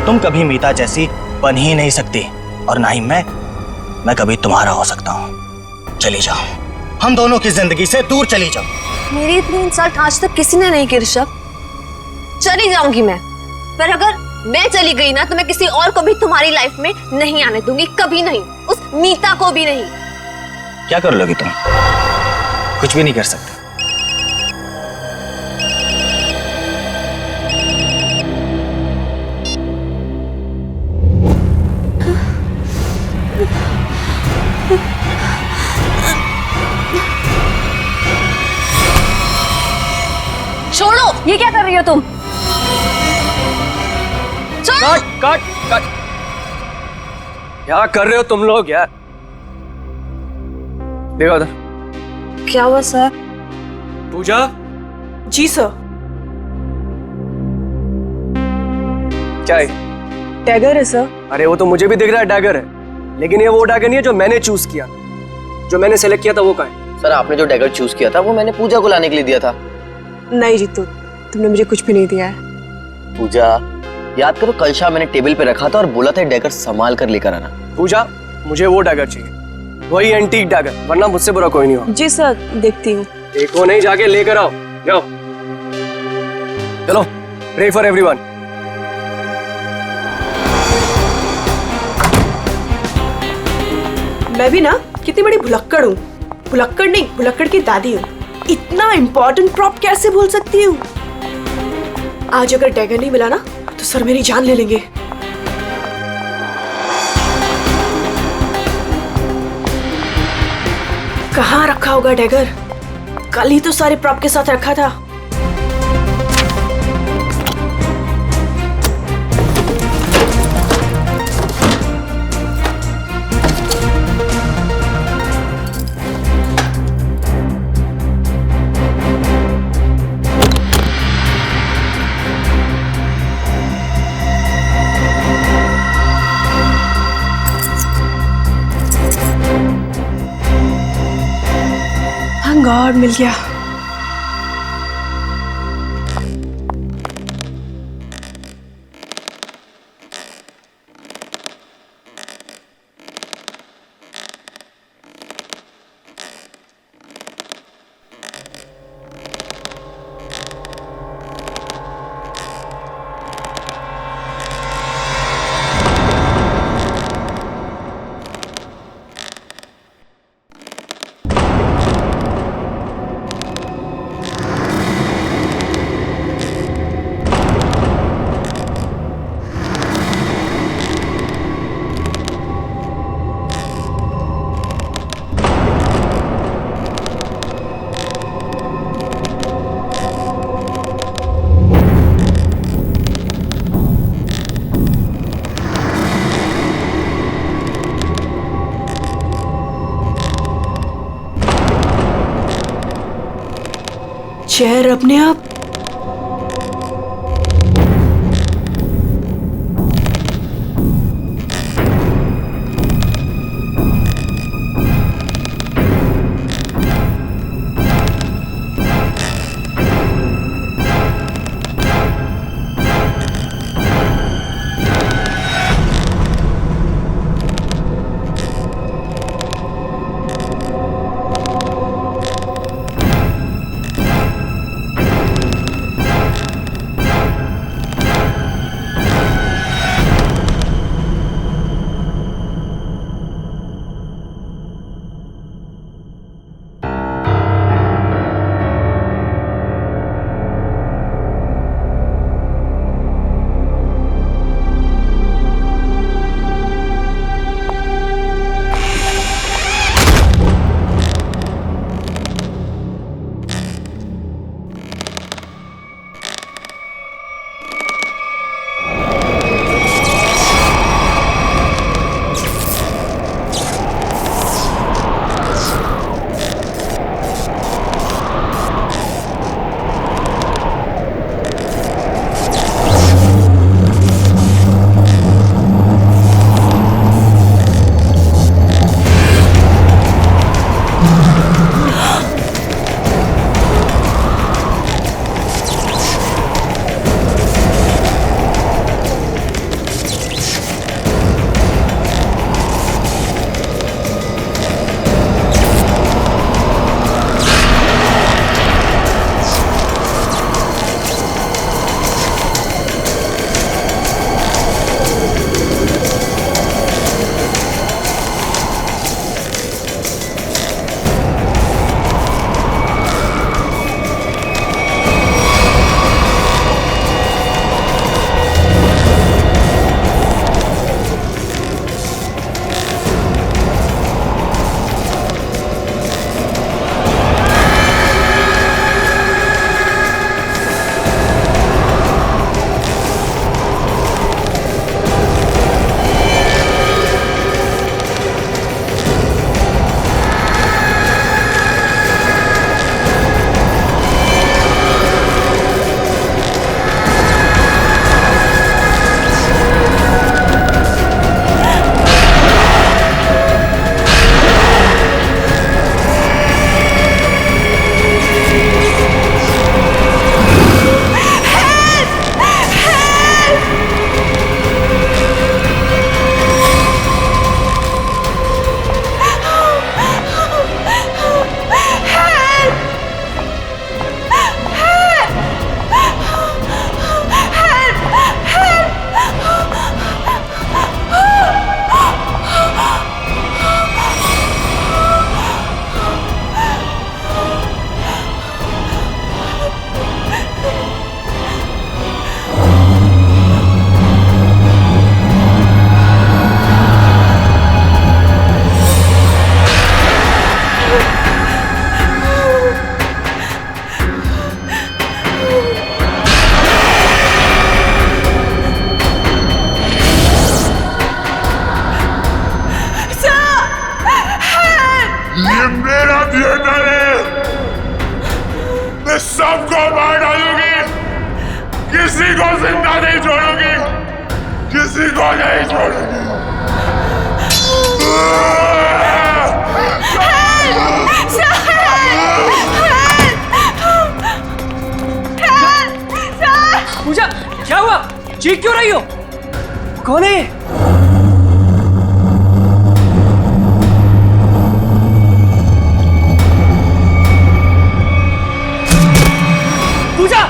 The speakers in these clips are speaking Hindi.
तुम कभी मीता जैसी बन ही नहीं सकती और ना ही मैं कभी तुम्हारा हो सकता हूँ। चली जाओ, हम दोनों की जिंदगी से दूर चली जाओ। मेरी इतनी इंसल्ट आज तक किसी ने नहीं की ऋषभ। चली जाऊंगी मैं, पर अगर मैं चली गई ना तो मैं किसी और को भी तुम्हारी लाइफ में नहीं आने दूंगी, कभी नहीं, उस मीता को भी नहीं। क्या कर लोगी तुम? कुछ भी नहीं कर सकते। छोड़ो, ये क्या कर रही हो तुम? छोड़ो। कट कट कट, क्या कर रहे हो तुम लोग यार? देखो उधर। क्या हुआ सर? पूजा। जी सर। क्या है? डैगर है सर। अरे वो तो मुझे भी दिख रहा है डैगर है, लेकिन ये वो डैगर नहीं है जो मैंने चूज किया। जो मैंने सेलेक्ट किया था वो कहाँ है? सर आपने जो डैगर चूज किया था वो मैंने पूजा को लाने के लिए दिया था। नहीं जीतू, तुमने मुझे कुछ भी नहीं दिया है। पूजा, याद करो कल शाम मैंने टेबल पे रखा था और बोला था डैगर संभाल कर लेकर आना। पूजा, मुझे वो डैगर चाहिए, वही एंटीक डैगर, वरना मुझसे बुरा कोई नहीं हो। जी सर, देखती हूँ। देखो नहीं, जाके लेकर आओ, जाओ। चलो, प्रे फॉर एवरीवन। मैं भी ना कितनी बड़ी भुलक्कड़ हूँ। भुलक्कड़ नहीं, भुलक्कड़ की दादी हूँ। इतना इम्पोर्टेंट प्रॉप कैसे भूल सकती हूँ? आज अगर डैगर नहीं मिला ना तो सर मेरी जान ले लेंगे। कहाँ रखा होगा डैगर? कल ही तो सारे प्रॉप के साथ रखा था। गॉड, मिल गया। चेयर अपने आप को जिंदा नहीं छोड़ूंगी, किसी को नहीं छोड़ूंगी। पूजा, क्या हुआ? चीख क्यों रही हो? कौन है? पूजा!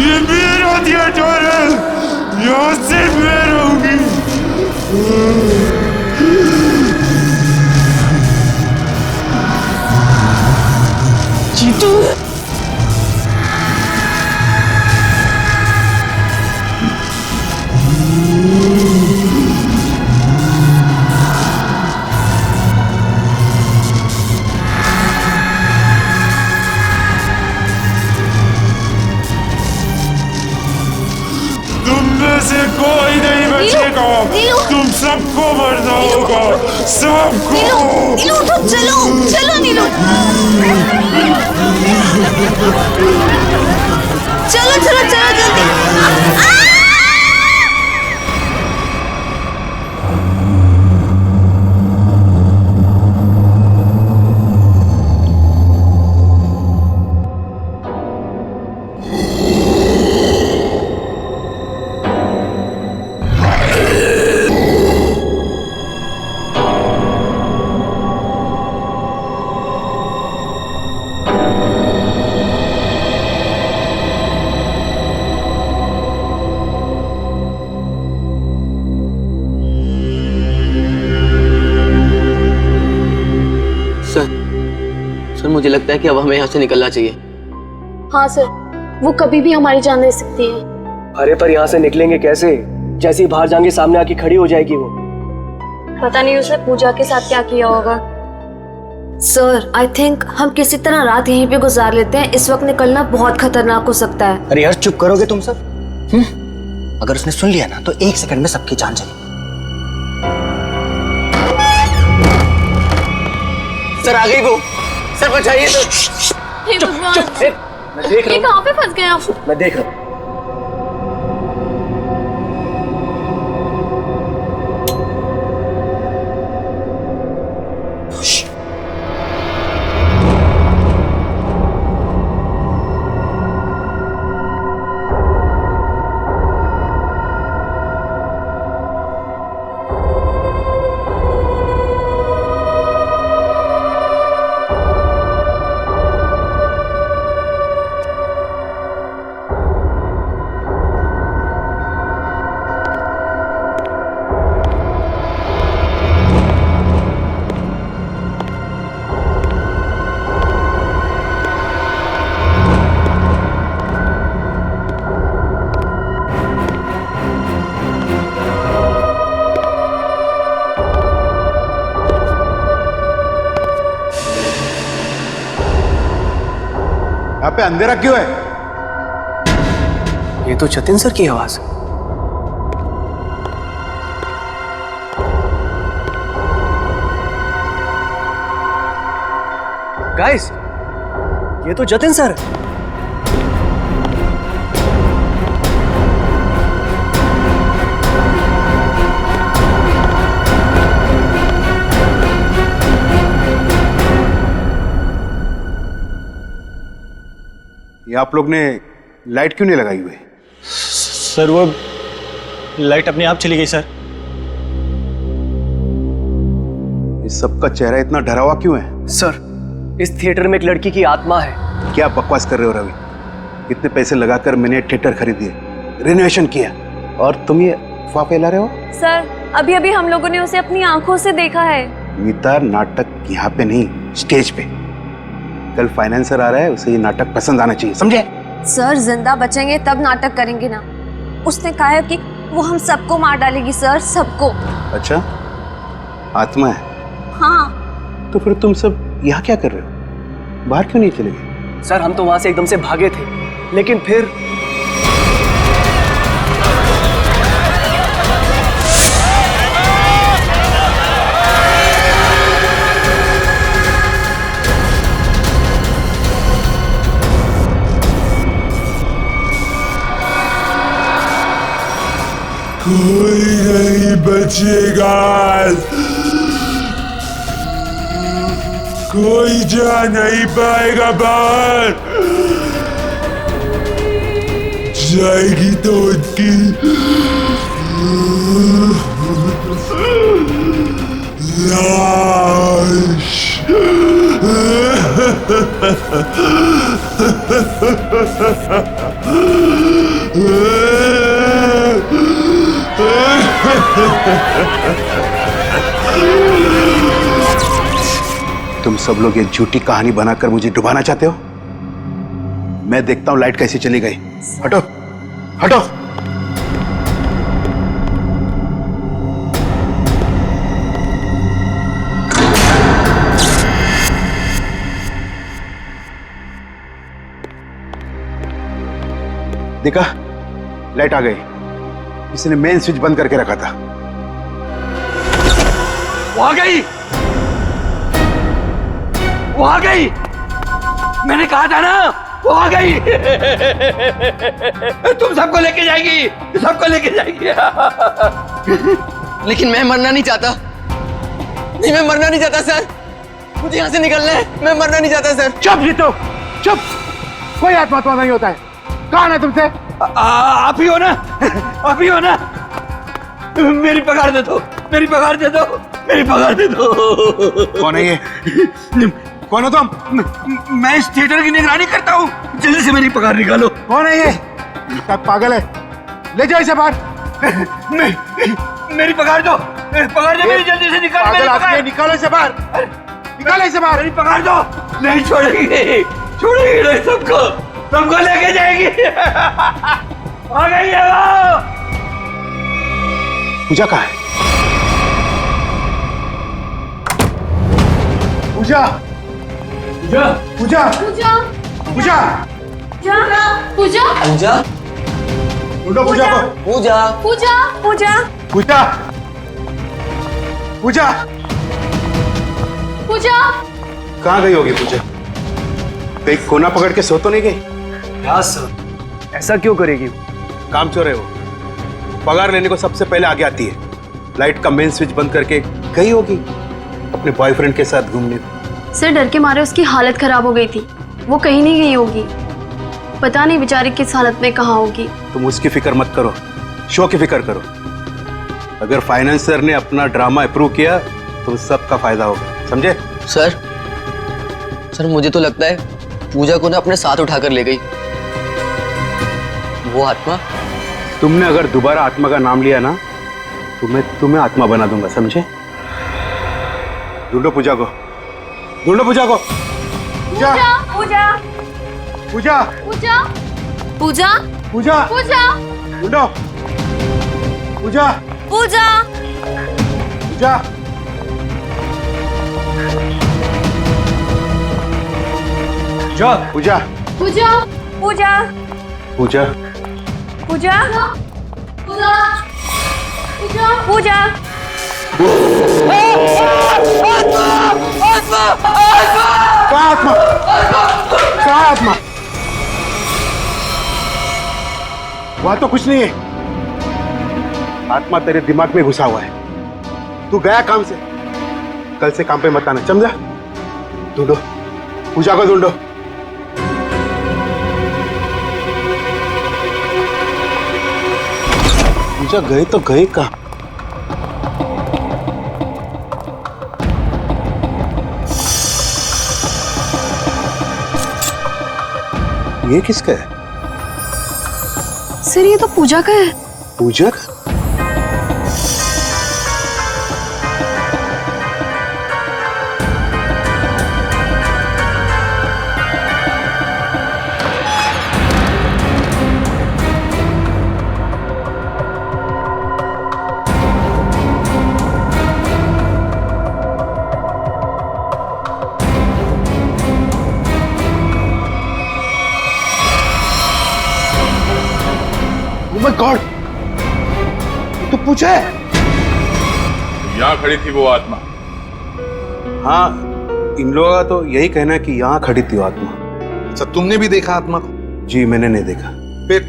ये मेरा थिएटर है, यहाँ सिर्फ मैं रहूंगी। जीतू! तुम में से कोई नहीं बचेगा, नीलू! तुम सबको मरना होगा, सबको। नीलू उठो, चलो चलो नीलू, चलो चलो चलो जल्दी। सर मुझे लगता है कि अब हमें यहाँ से निकलना चाहिए। हाँ सर, वो कभी भी हमारी जान ले सकती है। अरे पर यहाँ से निकलेंगे कैसे? जैसे ही बाहर जाएंगे सामने आके खड़ी हो जाएगी वो। पता नहीं उसने पूजा के साथ क्या किया होगा। सर आई थिंक हम किसी तरह रात यहीं पे गुजार लेते हैं, इस वक्त निकलना बहुत खतरनाक हो सकता है। अरे यार चुप करोगे तुम सब? अगर उसने सुन लिया ना तो 1 सेकंड में सबकी जान चली। सर आ गई वो, सर बचाइए सर। हे भगवान, मैं देख ये रहा कहाँ पे फंस गए आप? हूँ, मैं देख रहा हूँ। यहाँ पे अंधेरा क्यों है? ये तो जतिन सर की आवाज है। गाइस, ये तो जतिन सर है। ये आप लोग ने लाइट क्यों नहीं लगाई हुई? सर वो लाइट अपने आप चली गई सर। इस सबका चेहरा इतना डरा हुआ क्यों है? सर, इस थिएटर में एक लड़की की आत्मा है। क्या बकवास कर रहे हो रवि? कितने पैसे लगाकर मैंने थिएटर खरीदी, रेनोवेशन किया, और तुम ये अफवाह फैला रहे हो? सर, अभी अभी हम लोगों ने उसे अपनी आंखों से देखा है। मीता, नाटक यहाँ पे नहीं, स्टेज पे। कल फाइनेंसर आ रहा है, उसे ये नाटक पसंद आना चाहिए, समझे? सर जिंदा बचेंगे तब नाटक करेंगे ना। उसने कहा है कि वो हम सबको मार डालेगी सर, सबको। अच्छा, आत्मा है? हाँ। तो फिर तुम सब यहाँ क्या कर रहे हो? बाहर क्यों नहीं चले गए? सर हम तो वहां से एकदम से भागे थे, लेकिन फिर कोई नहीं बचेगा, कोई जा नहीं पाएगा बाहर। जाएगी तो उनकी लाश। तुम सब लोग ये झूठी कहानी बनाकर मुझे डुबाना चाहते हो? मैं देखता हूं लाइट कैसे चली गई। हटो हटो। देखा, लाइट आ गई। इसने मेन स्विच बंद करके रखा था। वो आ गई, वो आ गई। मैंने कहा था ना, वो आ गई। तुम सबको लेके जाएगी, सबको लेके जाएगी। लेकिन मैं मरना नहीं चाहता। नहीं, मैं मरना नहीं चाहता सर। मुझे यहाँ से निकलना है। मैं मरना नहीं चाहता सर। चुप जीतो, चुप। कोई आत्मा नहीं होता है। कौन है तुमसे? आप ही हो ना, आप ही हो ना। मेरी पगार दे दो, मेरी पगार दे दो, मेरी पगार दे दो। कौन है ये? कौन हो तुम? मैं इस थिएटर की निगरानी करता हूँ। जल्दी से मेरी पगार निकालो। कौन है ये? पागल है, ले जाओ इसे बाहर। मेरी पगार दो, पगार दो मेरी। जल्दी से निकालो मेरी पगार। निकालो इसे बाहर, निकालो इसे बाहर। मेरी पगार दो। नहीं छोड़ेगी, छोड़ेगी नहीं। सबको, सबको लेके जाएगी। आ गई है वो। पूजा कहाँ है? पूजा, पूजा, पूजा, पूजा पूजा, पूजा पूजा, ढूंढो पूजा को। पूजा, पूजा पूजा पूजा, पूजा, पूजा कहाँ गई होगी पूजा? कहीं कोना पकड़ के सो तो नहीं गई? सर ऐसा क्यों करेगी? काम चोर है वो। पगार लेने को सबसे पहले आगे आती है। लाइट का मेन स्विच बंद करके गई होगी अपने बॉयफ्रेंड के साथ घूमने। सर डर के मारे उसकी हालत खराब हो गई थी, वो कहीं नहीं गई होगी। पता नहीं बेचारी किस हालत में कहाँ होगी। तुम उसकी फिक्र मत करो, शो की फिक्र करो। अगर फाइनेंसर ने अपना ड्रामा अप्रूव किया तो सबका फायदा होगा, समझे? सर मुझे तो लगता है पूजा को ना अपने साथ उठाकर ले गई वो आत्मा। तुमने अगर दोबारा आत्मा का नाम लिया ना तो मैं तुम्हें आत्मा बना दूंगा, समझे? ढूंढो पूजा को, ढूंढो पूजा को। पूजा, पूजा पूजा, पूजा पूजा पूजा, पूजा ढूंढो पूजा, पूजा पूजा। पूजा, पूजा पूजा पूजा, पूजा पूजा पूजा कहाँ आत्मा? कहाँ आत्मा? वहां तो कुछ नहीं है। आत्मा तेरे दिमाग में घुसा हुआ है। तू गया काम से, कल से काम पे मत आना, समझा? ढूंढो पूजा को, ढूंढो। पूजा गए तो गए कहाँ? ये किसका है? सर ये तो पूजा का है। पूजा का? माय गॉड, तो पूछा है। यहाँ खड़ी थी वो आत्मा। हाँ, इन लोगों का तो यही कहना है कि यहाँ खड़ी थी वो आत्मा। अच्छा, तुमने भी देखा आत्मा को? जी मैंने नहीं देखा। फिर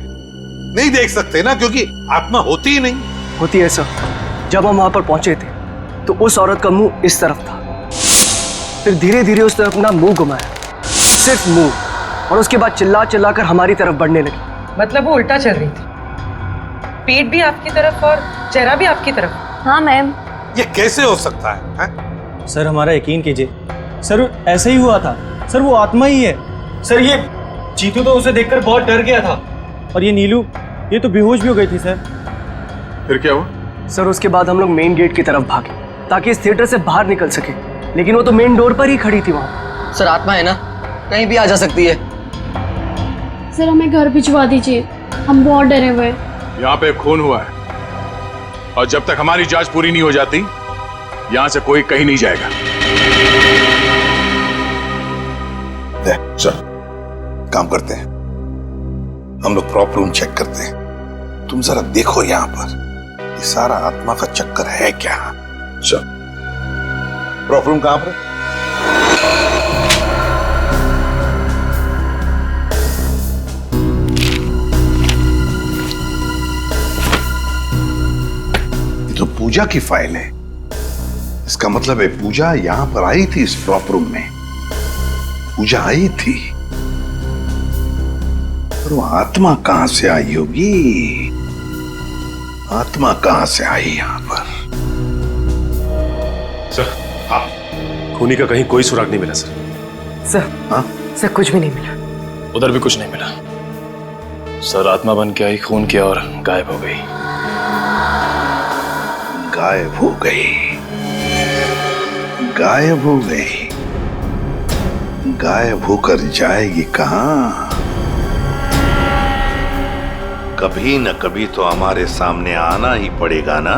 नहीं देख सकते ना, क्योंकि आत्मा होती ही नहीं। होती है सर। जब हम वहां पर पहुंचे थे तो उस औरत का मुंह इस तरफ था, फिर धीरे धीरे उसने अपना मुंह घुमाया, सिर्फ मुंह, और उसके बाद चिल्ला चिल्ला कर हमारी तरफ बढ़ने लगी। मतलब वो उल्टा चल रही थी, पेट भी आपकी तरफ और चेहरा भी आपकी तरफ। हाँ मैम। ये कैसे हो सकता है? सर हमारा यकीन कीजिए, सर ऐसे ही हुआ था। सर वो आत्मा ही है। सर ये चीतू तो उसे देखकर बहुत डर गया था, और ये नीलू ये तो बेहोश भी हो गई थी सर। फिर क्या हुआ? सर उसके बाद हम लोग मेन गेट की तरफ भागे ताकि इस थिएटर से बाहर निकल सके, लेकिन वो तो मेन डोर पर ही खड़ी थी वहां। सर आत्मा है ना, कहीं भी आ जा सकती है। सर हमें घर भिजवा दीजिए, हम बहुत डरे हुए हैं। यहाँ पे खून हुआ है, और जब तक हमारी जांच पूरी नहीं हो जाती यहाँ से कोई कहीं नहीं जाएगा। चल काम करते हैं, हम लोग प्रॉप रूम चेक करते हैं। तुम जरा देखो यहाँ पर ये सारा आत्मा का चक्कर है क्या। चल, प्रॉप रूम कहां पर है? ये तो पूजा की फाइल है। इसका मतलब है पूजा यहां पर आई थी, इस प्रॉप रूम में पूजा आई थी। पर वो आत्मा कहां से आई होगी? आत्मा कहां से आई यहां पर? सर, हाँ, खूनी का कहीं कोई सुराग नहीं मिला सर। सर, हाँ? सर कुछ भी नहीं मिला। उधर भी कुछ नहीं मिला सर। आत्मा बन के आई, खून किया और गायब हो गई। गायब हो गई, गायब हो गई। गायब होकर जाएगी कहां? कभी न कभी तो हमारे सामने आना ही पड़ेगा ना।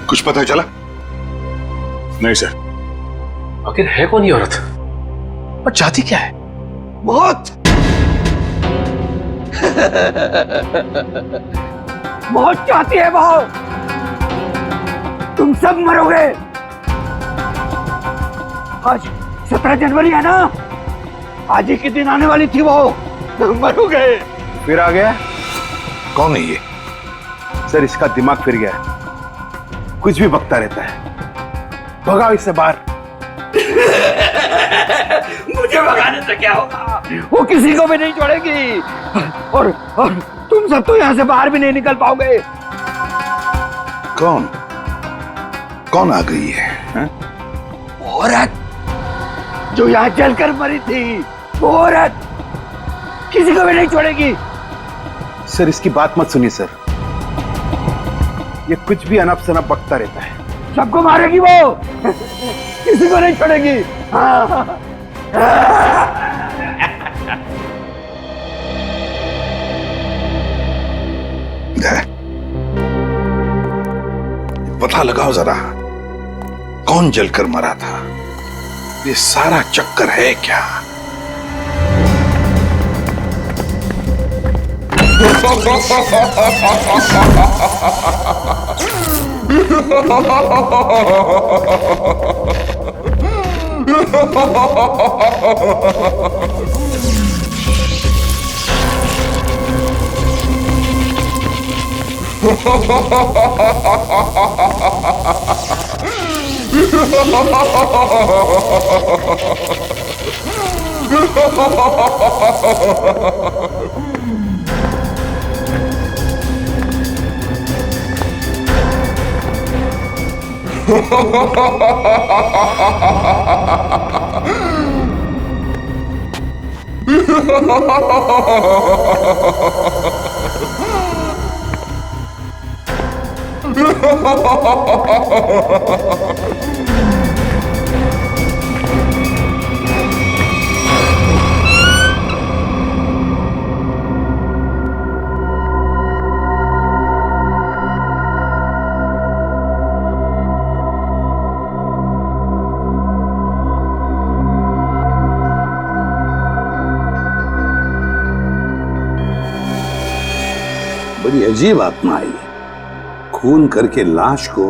कुछ पता चला? नहीं सर। आखिर है कौन ये औरत और चाहती क्या है? बहुत बहुत चाहती है वो। तुम सब मरोगे। आज 17 जनवरी है ना, आज ही के दिन आने वाली थी वो। मरोगे। फिर आ गया। कौन है ये? सर इसका दिमाग फिर गया है, कुछ भी बकता रहता है। भगाओ इससे बाहर। मुझे भगाने से क्या होगा? वो किसी को भी नहीं छोड़ेगी, और तुम सब तो यहाँ से बाहर भी नहीं निकल पाओगे। कौन कौन आ गई है? औरत जो यहाँ जलकर मरी थी, वो औरत किसी को भी नहीं छोड़ेगी। सर इसकी बात मत सुनिए सर, ये कुछ भी अनप शनप बकता रहता है। सबको मारेगी वो, किसी को नहीं छोड़ेगी। हाँ। पता लगाओ जरा, कौन जलकर मरा था? ये सारा चक्कर है क्या? बड़ी अजीब आत्मा आई है। खून करके लाश को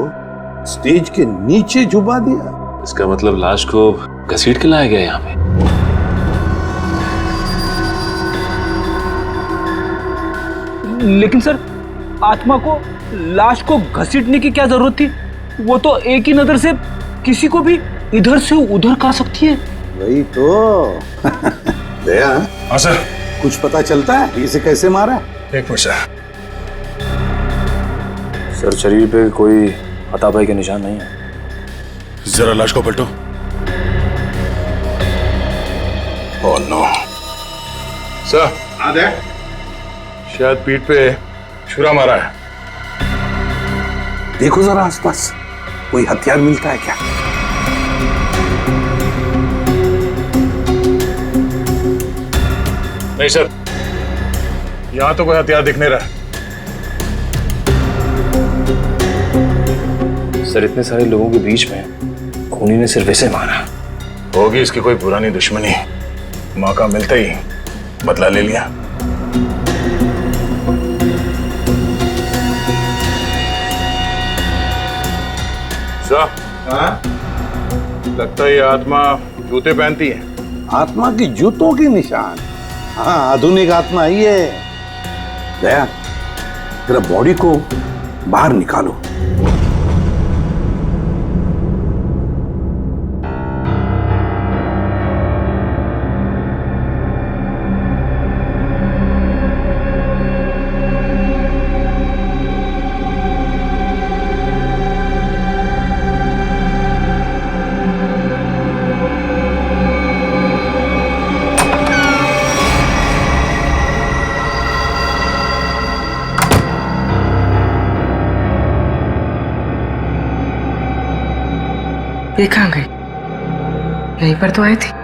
स्टेज के नीचे छुपा दिया। इसका मतलब लाश को घसीट के लाया गया यहाँ पे। लेकिन सर, आत्मा को लाश को घसीटने की क्या जरूरत थी? वो तो एक ही नजर से किसी को भी इधर से उधर कर सकती है। वही तो। दया, हाँ सर। कुछ पता चलता है इसे कैसे मारा? एक मिनट सर, शरीर पे कोई हाथापाई के निशान नहीं है। जरा लाश को पलटो। Oh no sir. हाँ दया, शायद पीठ पे छुरा मारा है। देखो जरा आसपास कोई हथियार मिलता है क्या? नहीं सर, यहां तो कोई हथियार दिख नहीं रहा। सर, इतने सारे लोगों के बीच में खूनी ने सिर्फ इसे मारा। होगी इसकी कोई पुरानी दुश्मनी। मौका मिलते ही बदला ले लिया। सर, हाँ? लगता है ये आत्मा जूते पहनती है। आत्मा की जूतों के निशान? हाँ, आधुनिक आत्मा ही है। दया, तेरा बॉडी को बाहर निकालो। ये कहाँ गई? यहीं पर तो आई थी।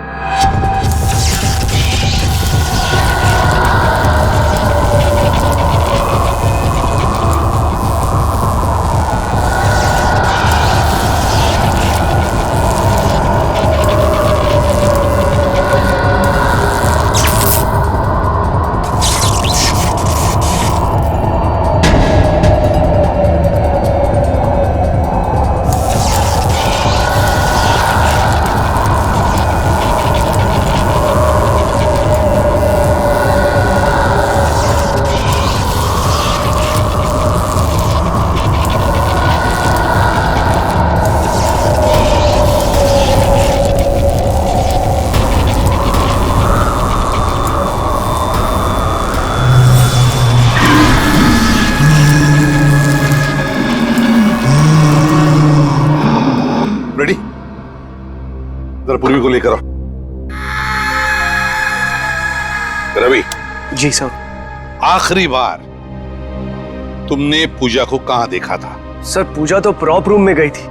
रेडी? जरा पूर्वी को लेकर आओ। रवि। जी सर। आखिरी बार तुमने पूजा को कहां देखा था? सर, पूजा तो प्रॉप रूम में गई थी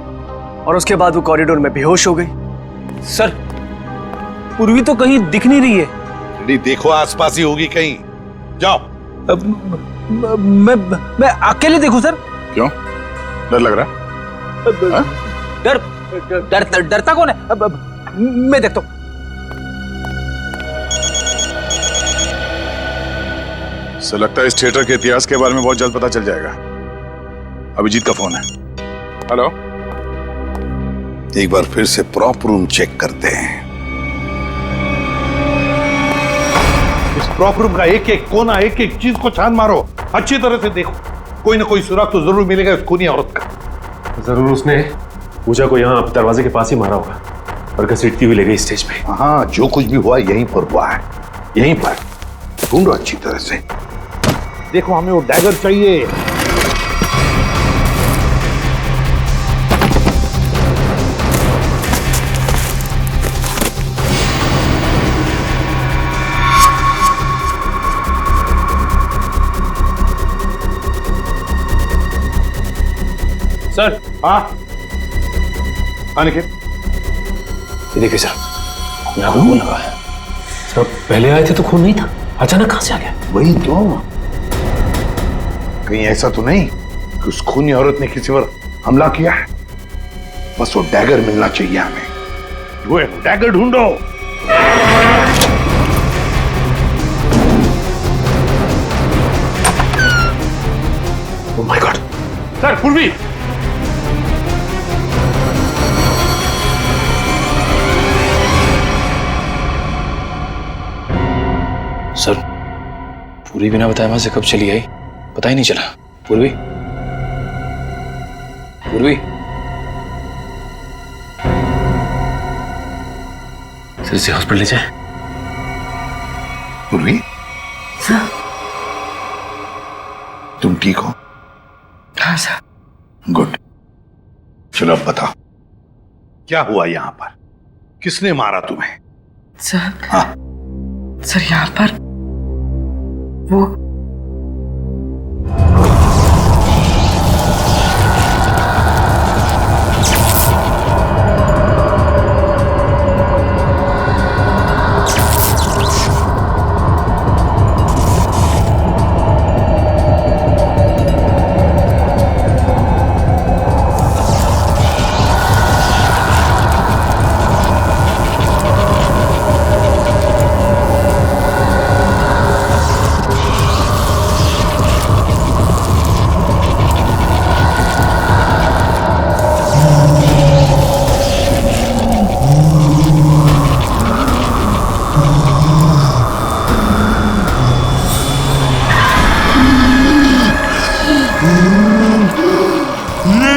और उसके बाद वो कॉरिडोर में बेहोश हो गई। सर, पूर्वी तो कहीं दिख नहीं रही है। रेडी, देखो आसपास ही होगी कहीं। जाओ। मैं अकेले देखूं सर? क्यों? डर लग रहा है? डरता कौन है? मैं देखता हूं। सर, लगता है इस थिएटर के इतिहास के बारे में बहुत जल्द पता चल जाएगा। अभिजीत का फोन है। हेलो। एक बार फिर से प्रॉप रूम चेक करते हैं। इस प्रॉप रूम का एक एक कोना, एक एक चीज को छान मारो, अच्छी तरह से देखो। कोई ना कोई सुराग तो जरूर मिलेगा उस खूनी औरत का। जरूर उसने पूजा को यहाँ दरवाजे के पास ही मारा होगा और घसीटती हुई ले गई स्टेज पे। हाँ, जो कुछ भी हुआ यहीं पर हुआ है। यहीं पर ढूंढो अच्छी तरह से। देखो, हमें वो डैगर चाहिए। सर। हाँ, अनिकेत। ये देखिए सर, यहाँ पे खून लगा है। सर, पहले आए थे तो खून नहीं था, अचानक कहाँ से आ गया? वही तो। कहीं ऐसा तो नहीं कि उस खूनी औरत ने किसी पर हमला किया है? बस वो डैगर मिलना चाहिए हमें। वो डैगर ढूंढो। सर पूर्वी, सर पूरी बिना बताए वहां से कब चली आई पता ही नहीं चला। पूर्वी, पूर्वी, सर इसे हॉस्पिटल ले जाए। पूर्वी, तुम ठीक हो? हाँ सर। गुड। चलो अब बताओ क्या हुआ यहाँ पर, किसने मारा तुम्हें? सर, हाँ सर यहाँ पर वो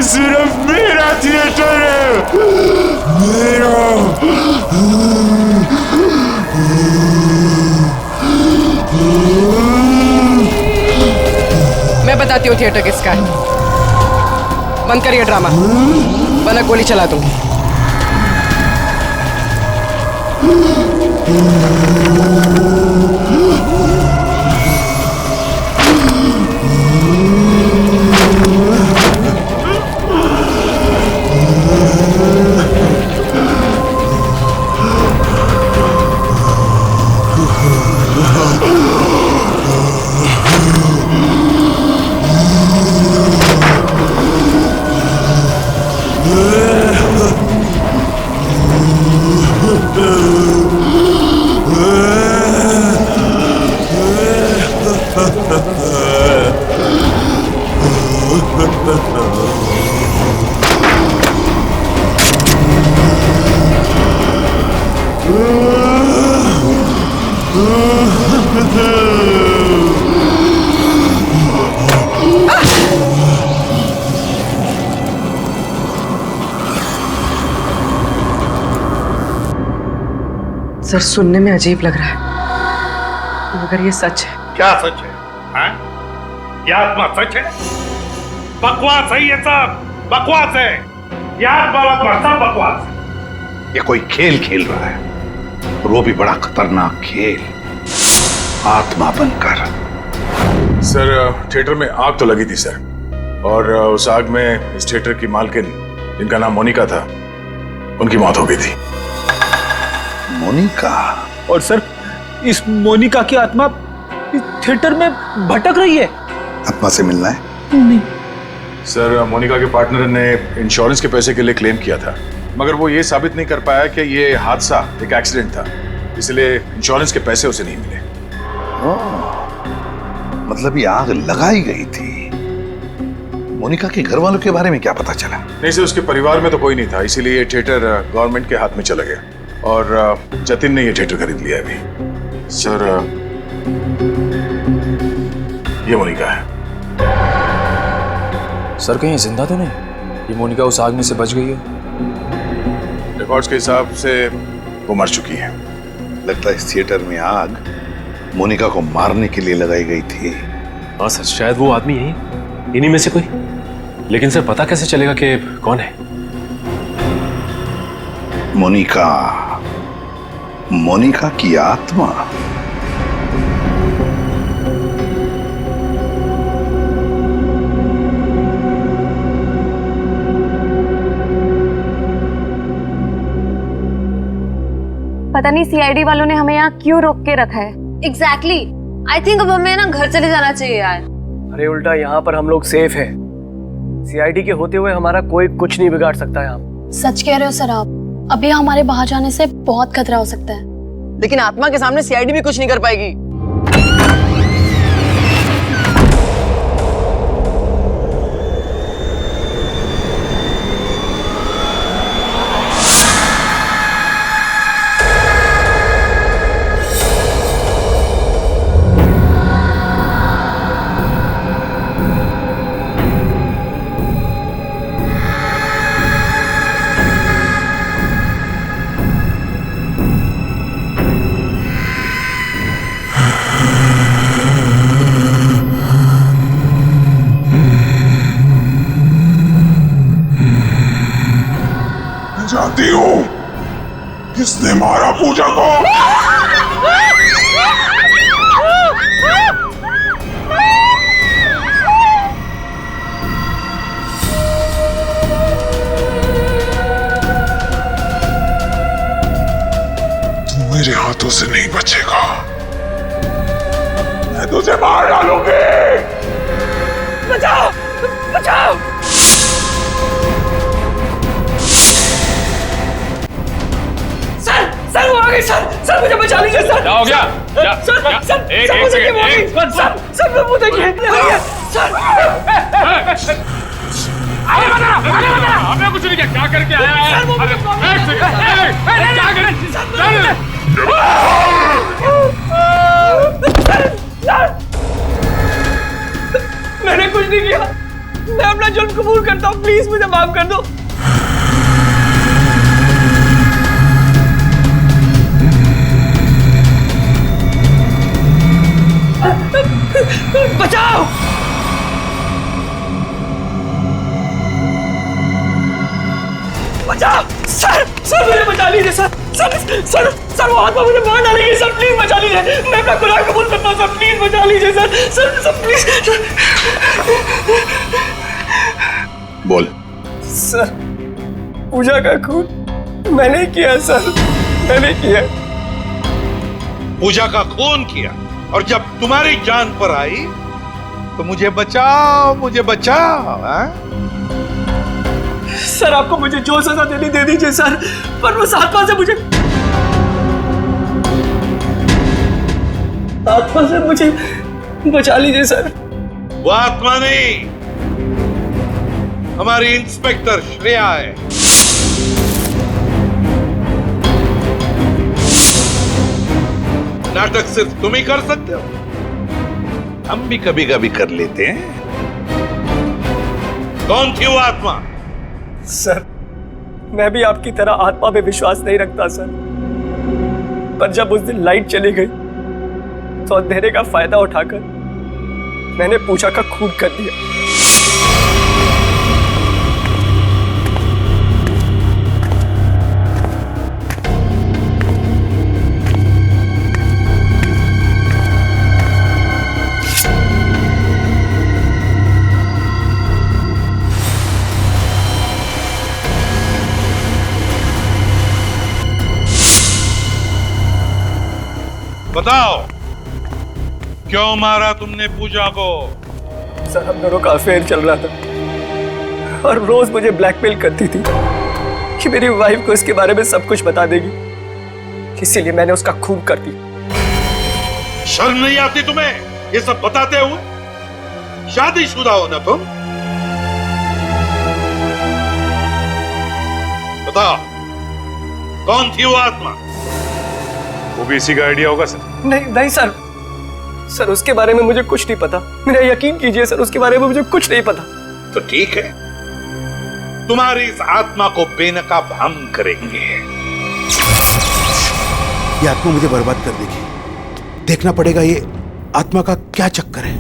सिर्फ मेरा थिएटर है, मेरा। मैं बताती हूँ थिएटर किसका है। बंद करिए ड्रामा, वरना गोली चला दूंगी। सर सुनने में अजीब लग रहा है, मगर ये सच है। क्या सच है? हाँ? ये आत्मा सच है? बकवास है ये सब, बकवास है। ये आत्मा सब बकवास है। ये कोई खेल खेल रहा है, और वो भी बड़ा खतरनाक खेल, आत्मा बनकर। सर थिएटर में आग तो लगी थी सर, और उस आग में इस थिएटर की मालकिन जिनका नाम मोनिका था, उनकी मौत हो गई थी। मोनिका? और सर इस मोनिका की आत्मा इस थिएटर में भटक रही है। आत्मा से मिलना है? नहीं सर, मोनिका के पार्टनर ने इंश्योरेंस के पैसे के लिए क्लेम किया था, मगर वो ये साबित नहीं कर पाया कि ये हादसा एक एक्सीडेंट था, इसलिए इंश्योरेंस के पैसे उसे नहीं मिले। मतलब ये आग लगाई गई थी। मोनिका के घर वालों के बारे में क्या पता चला? नहीं सर, उसके परिवार में तो कोई नहीं था, इसीलिए ये थिएटर गवर्नमेंट के हाथ में चला गया, और जतिन ने ये थिएटर खरीद लिया अभी। सर ये मोनिका है। सर कहीं जिंदा तो नहीं? ये मोनिका उस आग में से बच गई है? रिकॉर्ड्स के हिसाब से वो मर चुकी है। लगता है इस थिएटर में आग मोनिका को मारने के लिए लगाई गई थी। हाँ सर, शायद वो आदमी यही, इन्हीं में से कोई। लेकिन सर पता कैसे चलेगा कि कौन है? मोनिका, मोनिका की आत्मा। पता नहीं सीआईडी वालों ने हमें यहाँ क्यों रोक के रखा है। एग्जैक्टली, आई थिंक अब हमें ना घर चले जाना चाहिए यार। अरे उल्टा यहाँ पर हम लोग सेफ हैं। सीआईडी के होते हुए हमारा कोई कुछ नहीं बिगाड़ सकता यहाँ। सच कह रहे हो सर आप, अभी हमारे बाहर जाने से बहुत खतरा हो सकता है। लेकिन आत्मा के सामने सीआईडी भी कुछ नहीं कर पाएगी। जानती हूँ किसने मारा पूजा को? तू मेरे हाथों से नहीं बचेगा। मैं तुझे मार डालूंगी। बचाओ बचाओ। सर वो आ गई सर मुझे बचा लीजिए सर। क्या हो गया? सर एक सेकंड सर वो देखिए सर। आगे बता हमें कुछ नहीं किया। क्या करके आया है? एक सेकंड क्या कर? मैंने कुछ नहीं किया। मैं अपना जुर्म कबूल करता हूँ। प्लीज मुझे माफ कर दो। बचाओ। बचाओ सर मुझे बचा लीजिए सर वो आत्मा मुझे मार डालेगी सर। प्लीज बचा लीजिए। मैं अपना गुनाह कबूल करता हूँ सर। प्लीज बचा लीजिए सर प्लीज। बोल। सर पूजा का खून मैंने किया सर। मैंने किया। पूजा का खून किया और जब तुम्हारी जान पर आई तो मुझे बचाओ हाँ? सर आपको मुझे जो सजा देनी दे दीजिए सर, पर उस आत्मा से मुझे बचा लीजिए सर। वो आत्मा नहीं, हमारी इंस्पेक्टर श्रेया है। नाटक सिर्फ तुम ही कर सकते हो, हम भी कभी कभी कर लेते हैं। कौन थी वो आत्मा? सर मैं भी आपकी तरह आत्मा पे विश्वास नहीं रखता सर, पर जब उस दिन लाइट चली गई तो अंधेरे का फायदा उठाकर मैंने पूजा का खून कर दिया। बताओ क्यों मारा तुमने पूजा को? सर हम दोनों का अफेयर चल रहा था और रोज मुझे ब्लैकमेल करती थी कि मेरी वाइफ को इसके बारे में सब कुछ बता देगी, इसीलिए मैंने उसका खून कर दिया। शर्म नहीं आती तुम्हें ये सब बताते हुए? शादीशुदा हो ना तुम? बताओ कौन थी वो आत्मा? वो भी इसी का आइडिया होगा सर? नहीं सर उसके बारे में मुझे कुछ नहीं पता। मेरा यकीन कीजिए सर, उसके बारे में मुझे कुछ नहीं पता। तो ठीक है, तुम्हारी इस आत्मा को बेनकाब हम करेंगे। ये आत्मा मुझे बर्बाद कर देगी। देखना पड़ेगा ये आत्मा का क्या चक्कर है।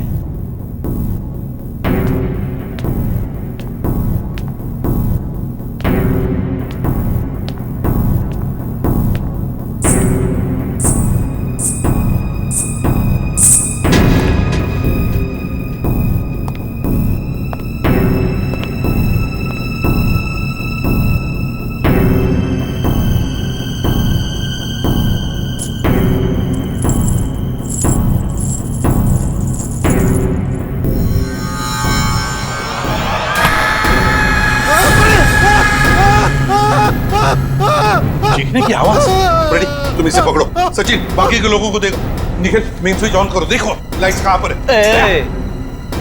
चीखने की आवाज। रेडी, तुम इसे पकड़ो। सचिन बाकी के लोगों को देखो। निखिल मेन स्विच ऑन करो, देखो लाइट्स कहां पर है।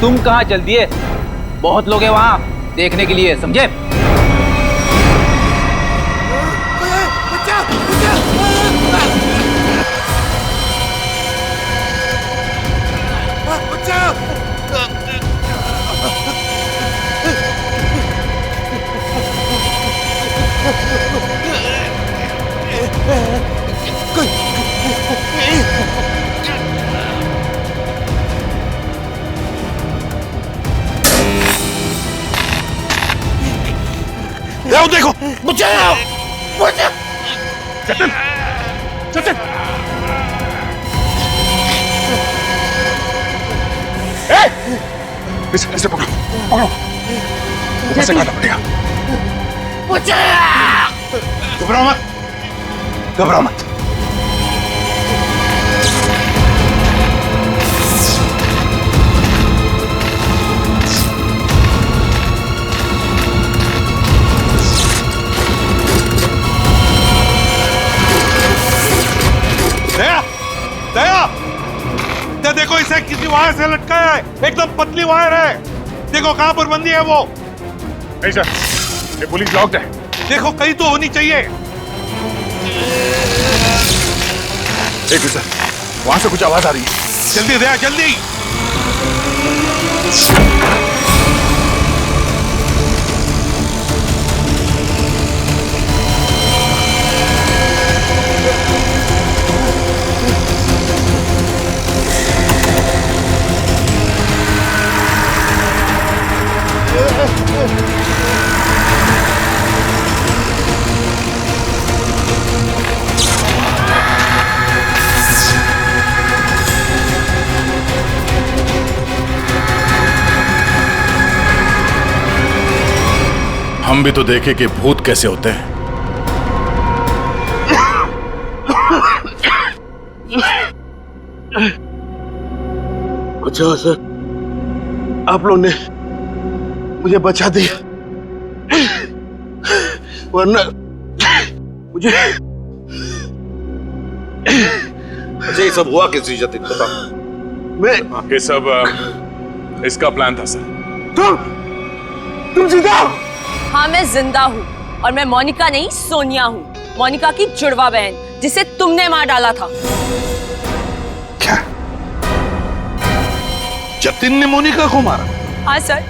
तुम कहां चल दिए? बहुत लोग हैं वहां देखने के लिए, समझे? जतिन, जतिन, इसे पकड़ो, पकड़ो, ऊपर से काटना पड़ेगा। घबराओ मत, घबराओ मत। दया, दया, देखो इसे किसी वायर से लटकाया है, एकदम पतली वायर है। देखो कहां पर बंदी है वो। नहीं सर, ये पुलिस लॉक्ड है। देखो कहीं तो होनी चाहिए। एक सर, वहां से कुछ आवाज आ रही है। जल्दी दया, जल्दी। हम भी तो देखे कि भूत कैसे होते हैं। अच्छा सर, आप लोगों ने मुझे बचा दिया, वरना मुझे। अच्छा ये सब हुआ किसी जतिन बता। मैं ये सब इसका प्लान था सर। तुम जिंदा हो? हाँ मैं जिंदा हूँ और मैं मोनिका नहीं सोनिया हूँ, मोनिका की जुड़वा बहन जिसे तुमने मार डाला था। क्या? जतिन ने मोनिका को मारा? हाँ सर,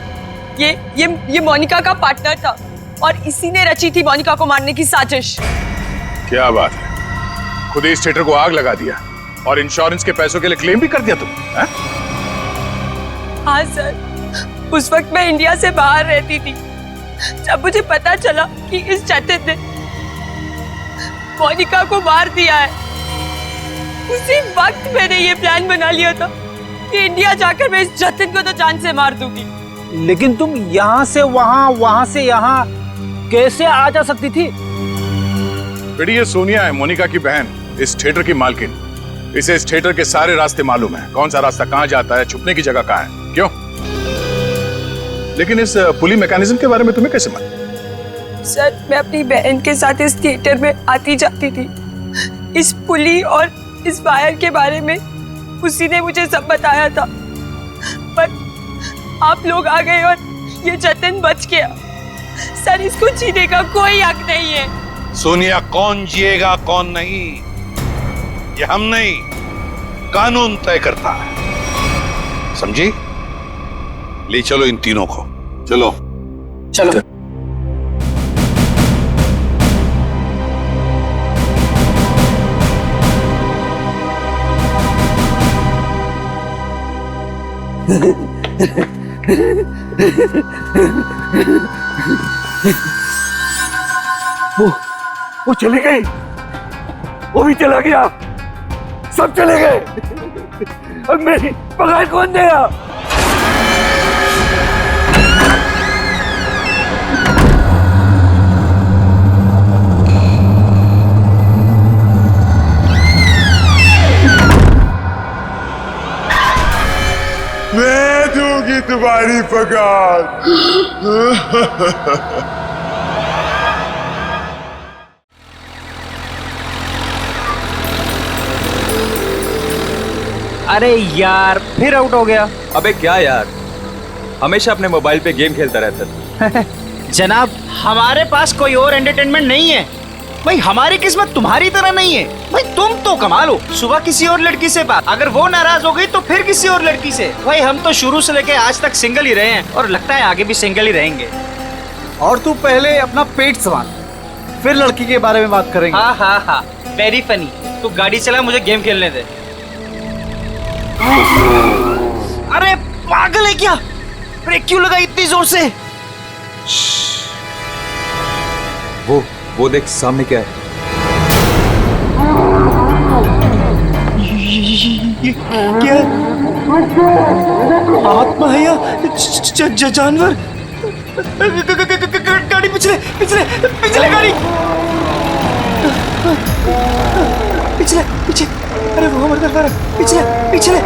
ये मोनिका का पार्टनर था और इसी ने रची थी मोनिका को मारने की साजिश। क्या बात है, खुद ही इस थिएटर को आग लगा दिया और इंश्योरेंस के पैसों के लिए क्लेम भी कर दिया तुम? हाँ सर, उस वक्त मैं इंडिया से बाहर रहती थी जब मुझे पता चला कि इस जतिन ने मोनिका को मार दिया है। उसी वक्त मैंने ये प्लान बना लिया था कि इंडिया जाकर मैं इस जतिन को तो जान से मार दूंगी। लेकिन तुम यहाँ से वहाँ, वहाँ से यहाँ कैसे आ जा सकती थी? बेटी ये सोनिया है, मोनिका की बहन, इस थिएटर की मालकिन। इसे इस थिएटर के सारे रास्ते मालूम है, कौन सा रास्ता कहाँ जाता है, छुपने की जगह कहाँ है। क्यों? लेकिन इस पुली मैकेनिज्म के बारे में तुम्हें कैसे मालूम? सर मैं अपनी बहन के साथ इस थिएटर में आती जाती थी। इस पुली और इस वायर के बारे में उसी ने मुझे सब बताया था, पर आप लोग आ गए और ये जतिन बच गया। सर इसको जीने का कोई हक नहीं है। सोनिया, कौन जिएगा कौन नहीं ये हम नहीं, कानून तय करता है, समझी? ले चलो इन तीनों को, चलो चलो। वो चली गई, वो भी चला गया, सब चले गए। अब मेरी पगार कौन देगा? मैं दूंगी तुम्हारी पगार। अरे यार फिर आउट हो गया। अबे क्या यार, हमेशा अपने मोबाइल पे गेम खेलता रहता है। जनाब हमारे पास कोई और एंटरटेनमेंट नहीं है भाई, हमारी किस्मत तुम्हारी तरह नहीं है भाई। तुम तो कमाल हो, सुबह किसी और लड़की से बात, अगर वो नाराज हो गई तो फिर किसी और लड़की से। भाई हम तो शुरू से लेके आज तक सिंगल ही रहे हैं और लगता है आगे भी सिंगल ही रहेंगे। और तू पहले अपना पेट संभाल, फिर लड़की के बारे में बात करेंगे। हाँ हाँ हाँ, वेरी फनी। तू गाड़ी चला, मुझे गेम खेलने दे। अरे पागल है क्या, ब्रेक क्यों लगाई इतनी जोर से? वो देख सामने क्या है। ये क्या आत्मा है या जानवर? गाड़ी पिछले पिछले पिछले गाड़ी पिछले पीछे। अरे वो हमारे तरफ आ रहा। पिछले पिछले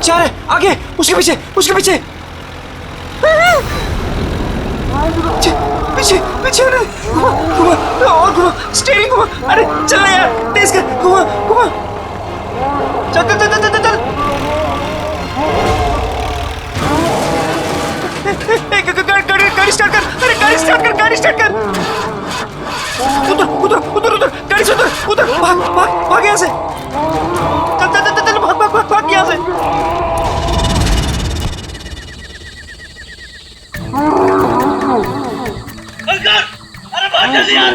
जा रहे आगे, उसके पीछे उसके पीछे पीछे पीछे। घुमा घुमा और घुमा, स्टीयरिंग घुमा। अरे चल ना यार, तेज कर, घुमा घुमा। चल चल चल चल चल। गाड़ी स्टार्ट कर। अरे गाड़ी स्टार्ट कर, गाड़ी स्टार्ट कर। उधर उधर उधर उधर गाड़ी से उधर उधर। भाग भाग भाग यहाँ से। चल चल चल चल, भाग भाग भाग भाग यहाँ से। अरे बहुत जल्दी यार।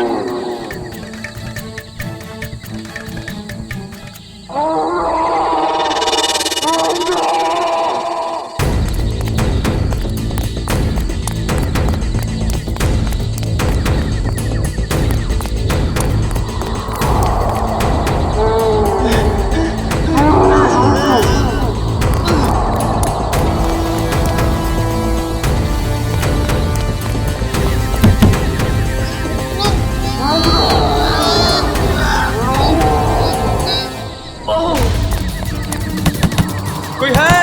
कोई है?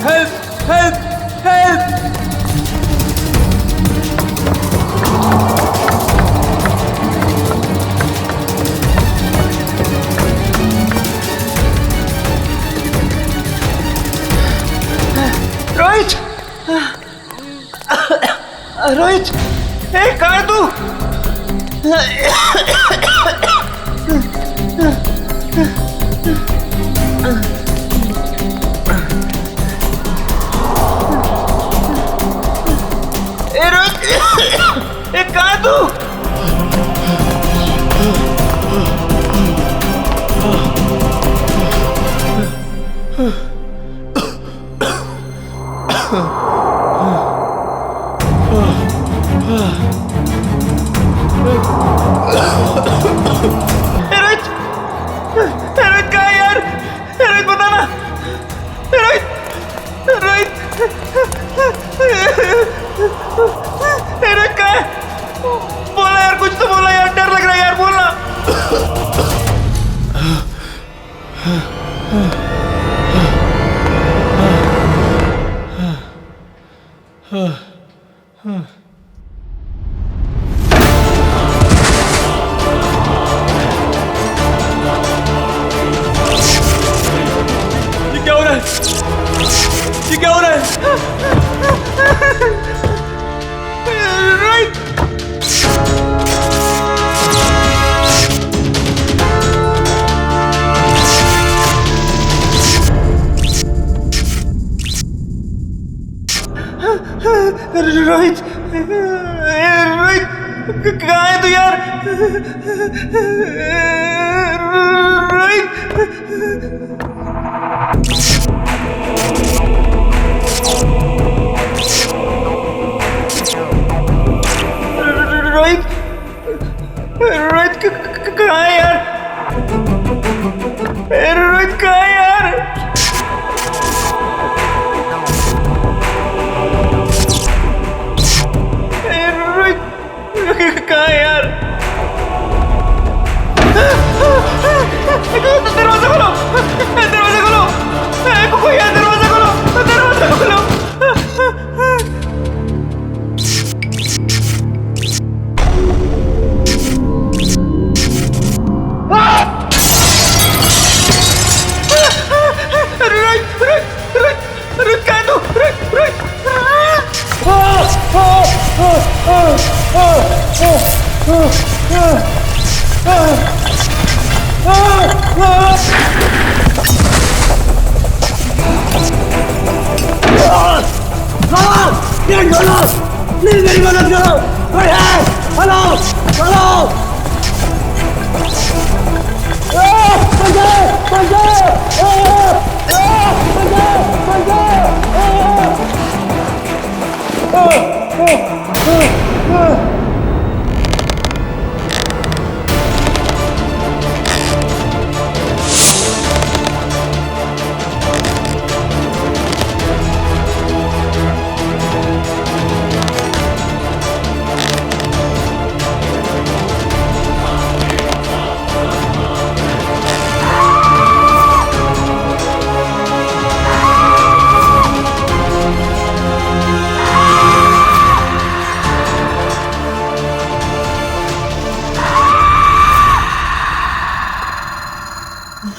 Help help help. Rohit Rohit, कहाँ है तू? रोहित, कहाँ है तू? रोहित, रोहित कहाँ है यार? रोहित बताना। रोहित रोहित रोहित कहाँ है? बोला यार, कुछ तो बोला यार, डर लग रहा है यार, बोलना। ये क्या हो रहा है? ये क्या हो रहा है? रोहित, रोहित रोहित कहाँ है तू यार? रोहित रोहित कहाँ है यार? रोहित कहाँ है यार? कहाँ है यार? दरवाजा खोलो, दरवाजा खोलो, कोई है? दरवाजा खोलो, दरवाजा खोलो। रोहित कहाँ है तू? रोहित प्लीज मेरी मदद करो। कोई है? हेलो हेलो, बचाओ बचाओ।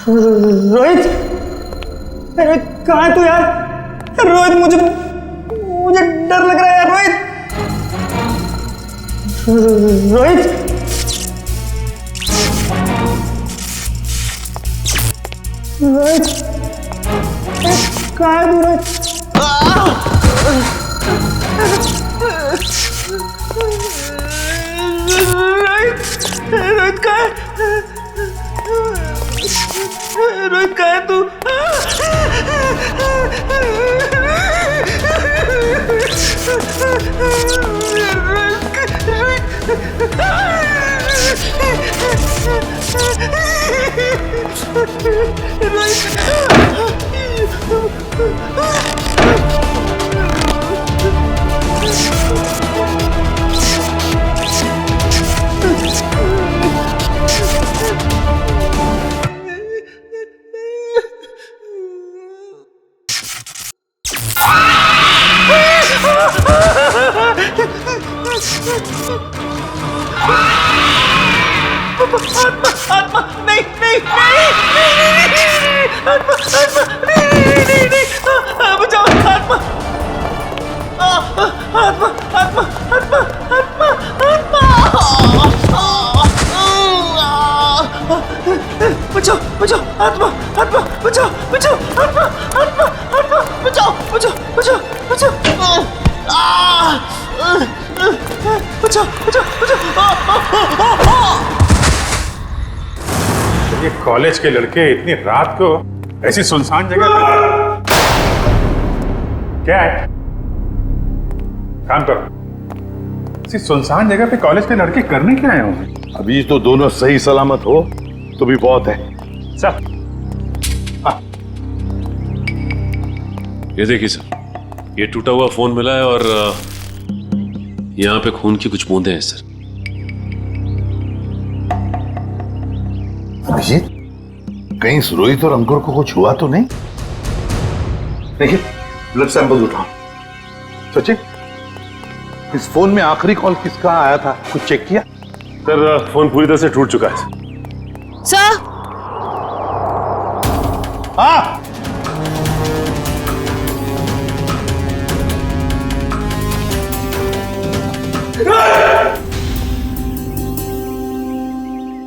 रोहित, रोहित कहाँ है तू यार? रोहित मुझे मुझे डर लग रहा है यार। रोहित, रोहित, रोहित, कहाँ है तू? रोहित, रोहित कहाँ है? रोहित कहाँ है तू? आत्मा, नहीं नहीं नहीं नहीं, आत्मा, आत्मा, नहीं, बचाओ, आत्मा, आत्मा, आत्मा, आत्मा, आत्मा, आत्मा, बचाओ, बचाओ, आत्मा, आत्मा, बचाओ, बचाओ, आत्मा, आत्मा, आत्मा, बचाओ, बचाओ, बचाओ, बचाओ, बचाओ, बचाओ। ये कॉलेज के लड़के इतनी रात को ऐसी सुनसान जगह पर क्या है? काम करो। ऐसी सुनसान जगह पे कॉलेज के लड़के करने क्या आए होंगे? अभी तो दोनों सही सलामत हो तो भी बहुत है। सर, ये देखिए सर, ये टूटा हुआ फोन मिला है और यहाँ पे खून की कुछ बूंदें हैं सर। अभिजीत, कहीं रोहित और अंकुर को कुछ हुआ तो नहीं? देखिए, ब्लड सैंपल उठाओ। सचिन, इस फोन में आखिरी कॉल किसका आया था, कुछ चेक किया? सर, फोन पूरी तरह से टूट चुका है सर। हाँ,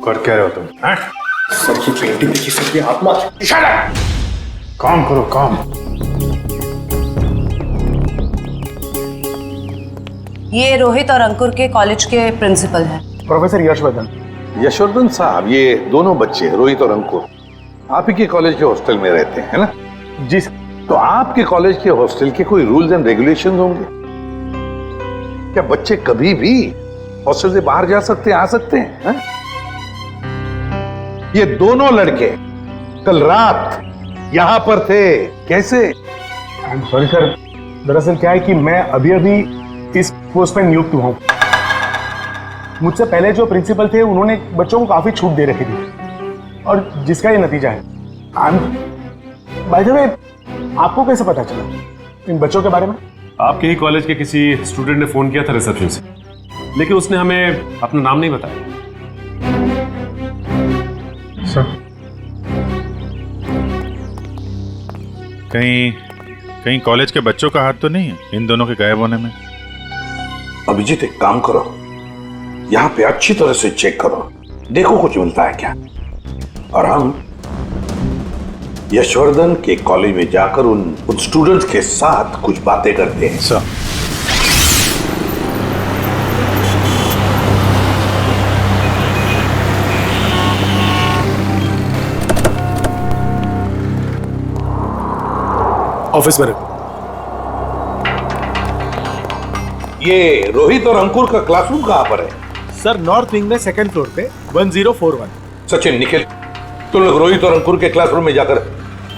कर क्या रहे हो तुम? सर की पेंटिंग देखी सर की आत्मा। काम करो, काम। ये रोहित और अंकुर के कॉलेज के प्रिंसिपल हैं, प्रोफेसर यशवर्धन। यशवर्धन साहब, ये दोनों बच्चे रोहित और अंकुर आप ही के कॉलेज के हॉस्टल में रहते हैं, है ना? जी। तो आपके कॉलेज के हॉस्टल के कोई रूल्स एंड रेगुलेशंस होंगे क्या? बच्चे कभी भी हॉस्टल से बाहर जा सकते हैं, आ सकते हैं, है? ये दोनों लड़के कल रात यहां पर थे, कैसे? सॉरी सर, दरअसल क्या है कि मैं अभी अभी इस पोस्ट पर नियुक्त हुआ हूं। मुझसे पहले जो प्रिंसिपल थे उन्होंने बच्चों को काफी छूट दे रखी थी और जिसका ये नतीजा है। बाय द वे, आपको कैसे पता चला इन बच्चों के बारे में? आपके ही कॉलेज के किसी स्टूडेंट ने फोन किया था रिसेप्शन से, लेकिन उसने हमें अपना नाम नहीं बताया। सर, कहीं कॉलेज के बच्चों का हाथ तो नहीं है इन दोनों के गायब होने में? अभिजीत, एक काम करो, यहां पे अच्छी तरह से चेक करो, देखो कुछ मिलता है क्या। और हम यशवर्धन के कॉलेज में जाकर उन स्टूडेंट्स के साथ कुछ बातें करते हैं। सर, ऑफिस में रखो। ये रोहित और अंकुर का क्लासरूम कहाँ पर है? सर नॉर्थ विंग में सेकंड फ्लोर पे 1041। सचिन, निखिल, तुम लोग रोहित और अंकुर के क्लासरूम में जाकर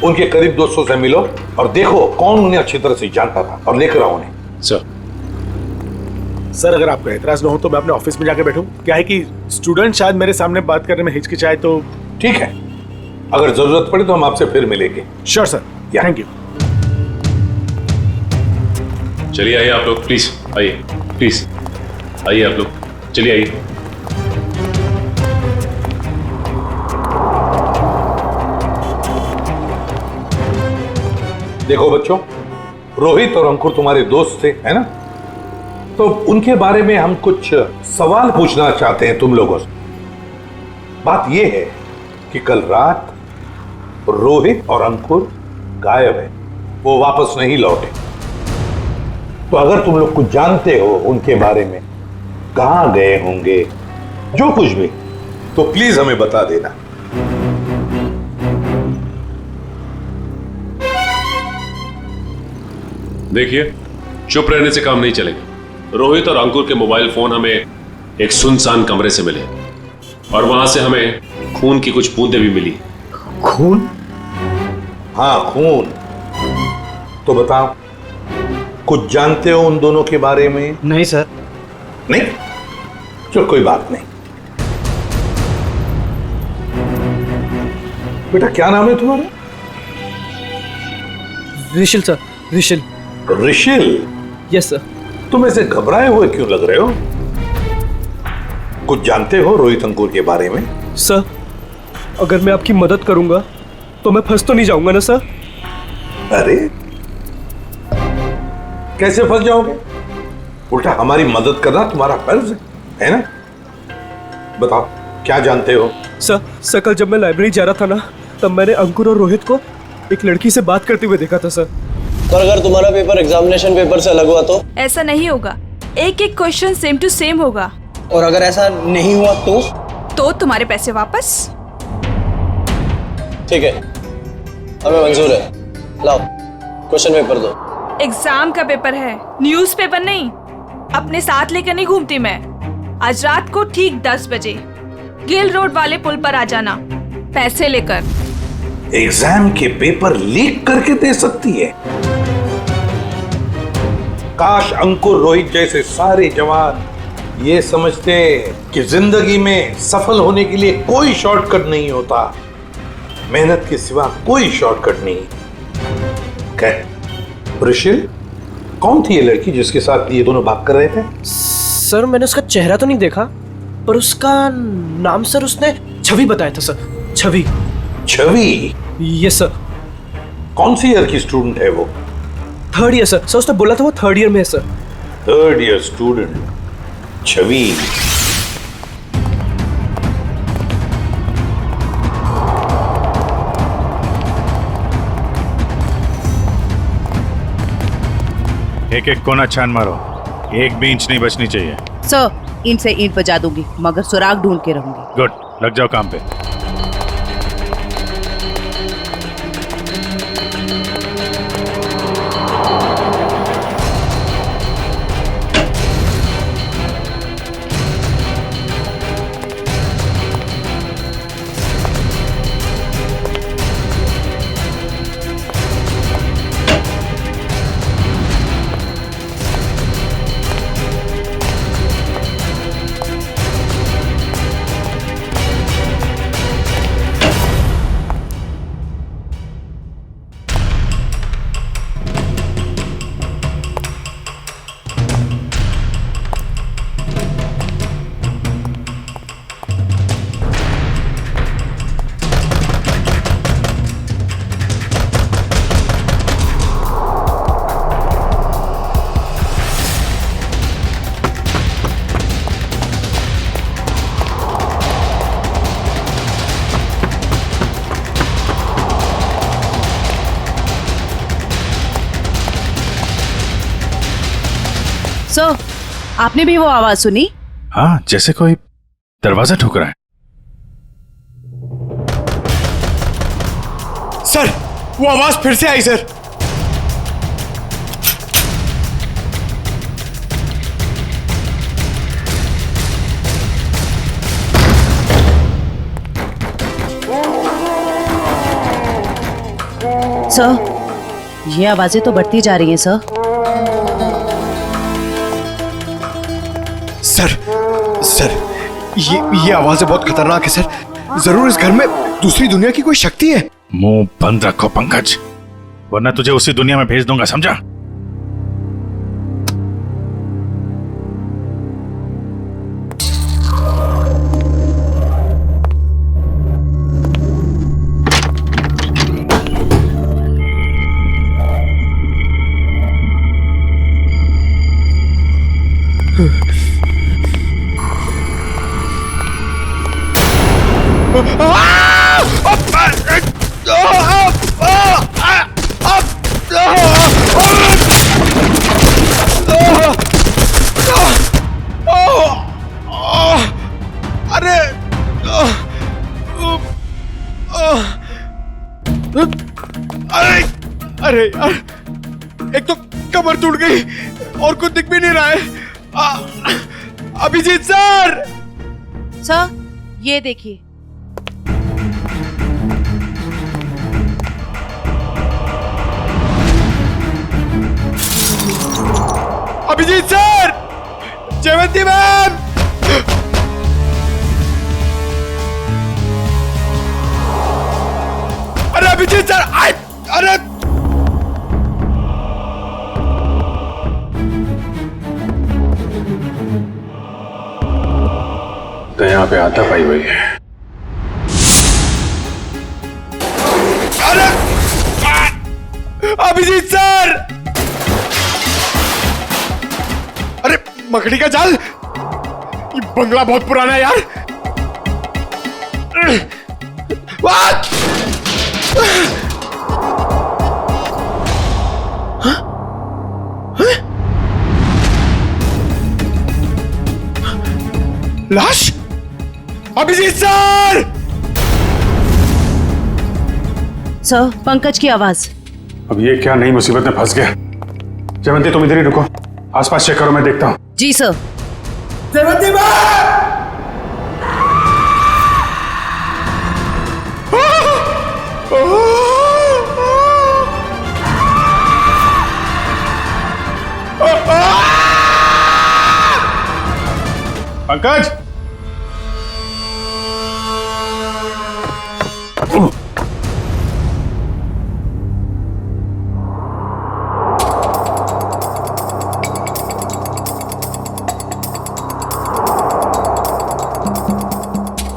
उनके करीब दोस्तों से मिलो और देखो कौन उन्हें अच्छी तरह से जानता था और लेकर आओ उन्हें। सर अगर आपको एतराज ना हो तो मैं अपने ऑफिस में जाके बैठूं? क्या है कि स्टूडेंट शायद मेरे सामने बात करने में हिचकिचाए तो। ठीक है, अगर जरूरत पड़े तो हम आपसे फिर मिलेंगे। Sure sir, thank you. चलिए आइए आप लोग, प्लीज आइए, प्लीज आइए आप लोग, चलिए आइए। देखो बच्चों, रोहित और अंकुर तुम्हारे दोस्त थे, है ना? तो उनके बारे में हम कुछ सवाल पूछना चाहते हैं तुम लोगों से। बात यह है कि कल रात रोहित और अंकुर गायब है, वो वापस नहीं लौटे। तो अगर तुम लोग कुछ जानते हो उनके बारे में, कहां गए होंगे, जो कुछ भी, तो प्लीज हमें बता देना। देखिए, चुप रहने से काम नहीं चलेगा। रोहित और अंकुर के मोबाइल फोन हमें एक सुनसान कमरे से मिले और वहां से हमें खून की कुछ बूंदें भी मिली। खून? हाँ, खून। तो बताओ, कुछ जानते हो उन दोनों के बारे में? नहीं सर। नहीं? चलो कोई बात नहीं। बेटा क्या नाम है तुम्हारा? Rishil sir, Rishil. Rishil? Yes sir. तुम ऐसे घबराए हुए क्यों लग रहे हो? कुछ जानते हो रोहित अंकुर के बारे में? सर, अगर मैं आपकी मदद करूंगा तो मैं फंस तो नहीं जाऊंगा ना सर? अरे कैसे फंस जाओगे? उल्टा हमारी मदद करना तुम्हारा फर्ज है ना? बताओ क्या जानते हो? सर कल जब मैं लाइब्रेरी जा रहा था ना, तब मैंने अंकुर और रोहित को एक लड़की से बात करते हुए देखा था सर। पर अगर तुम्हारा पेपर एग्जामिनेशन पेपर से अलग हुआ तो? ऐसा नहीं होगा, एक एक क्वेश्चन सेम टू सेम होगा। और अगर ऐसा नहीं हुआ तो तुम्हारे पैसे वापस। ठीक है, हमें मंजूर है। लाओ क्वेश्चन पेपर दो। एग्जाम का पेपर है, न्यूज़पेपर नहीं। अपने साथ लेकर नहीं घूमती मैं। आज रात को ठीक 10 बजे गिल रोड वाले पुल पर आ जाना, पैसे लेकर। एग्जाम के पेपर लीक करके दे सकती है? काश अंकुर रोहित जैसे सारे जवान ये समझते कि जिंदगी में सफल होने के लिए कोई शॉर्टकट नहीं होता, मेहनत के सिवा कोई शॉर्टकट नहीं। ऋषिल, कौन थी ये लड़की जिसके साथ ये दोनों बात कर रहे थे? सर मैंने उसका चेहरा तो नहीं देखा, पर उसका नाम सर उसने छवि बताया था sir. Chhavi. Chhavi? Yes sir. कौन सी ईयर की स्टूडेंट है वो? 3rd year sir. उसने बोला था वो 3rd ईयर में है सर। 3rd ईयर स्टूडेंट छवि। एक एक कोना छान मारो, एक भी इंच नहीं बचनी चाहिए। सर, ईंट से ईंट बजा दूंगी, मगर सुराग ढूंढ के रहूंगी। गुड, लग जाओ काम पे। सर, आपने भी वो आवाज सुनी? हाँ, जैसे कोई दरवाजा ठोक रहा है। सर, वो आवाज फिर से आई सर। सर, ये आवाजें तो बढ़ती जा रही हैं सर। सर, ये आवाजें बहुत खतरनाक है सर। जरूर इस घर में दूसरी दुनिया की कोई शक्ति है। मुंह बंद रखो पंकज, वरना तुझे उसी दुनिया में भेज दूंगा, समझा? अरे यार, एक तो कमर टूट गई और कुछ दिख भी नहीं रहा है। अभिजीत सर! सर, ये देखिए। अभिजीत सर! जयवंती मैम! अरे अभिजीत सर! अरे तो यहाँ पे आता पाई हुई है। अरे अभिजीत सर! अरे मकड़ी का जाल! ये बंगला बहुत पुराना है यार। लाश? अभिजीत सर! सर, पंकज की आवाज। अब ये क्या नई मुसीबत में फंस गया? जयवंती तुम इधर ही रुको, आसपास चेक करो, मैं देखता हूँ। जी सर। जयवंती पंकज!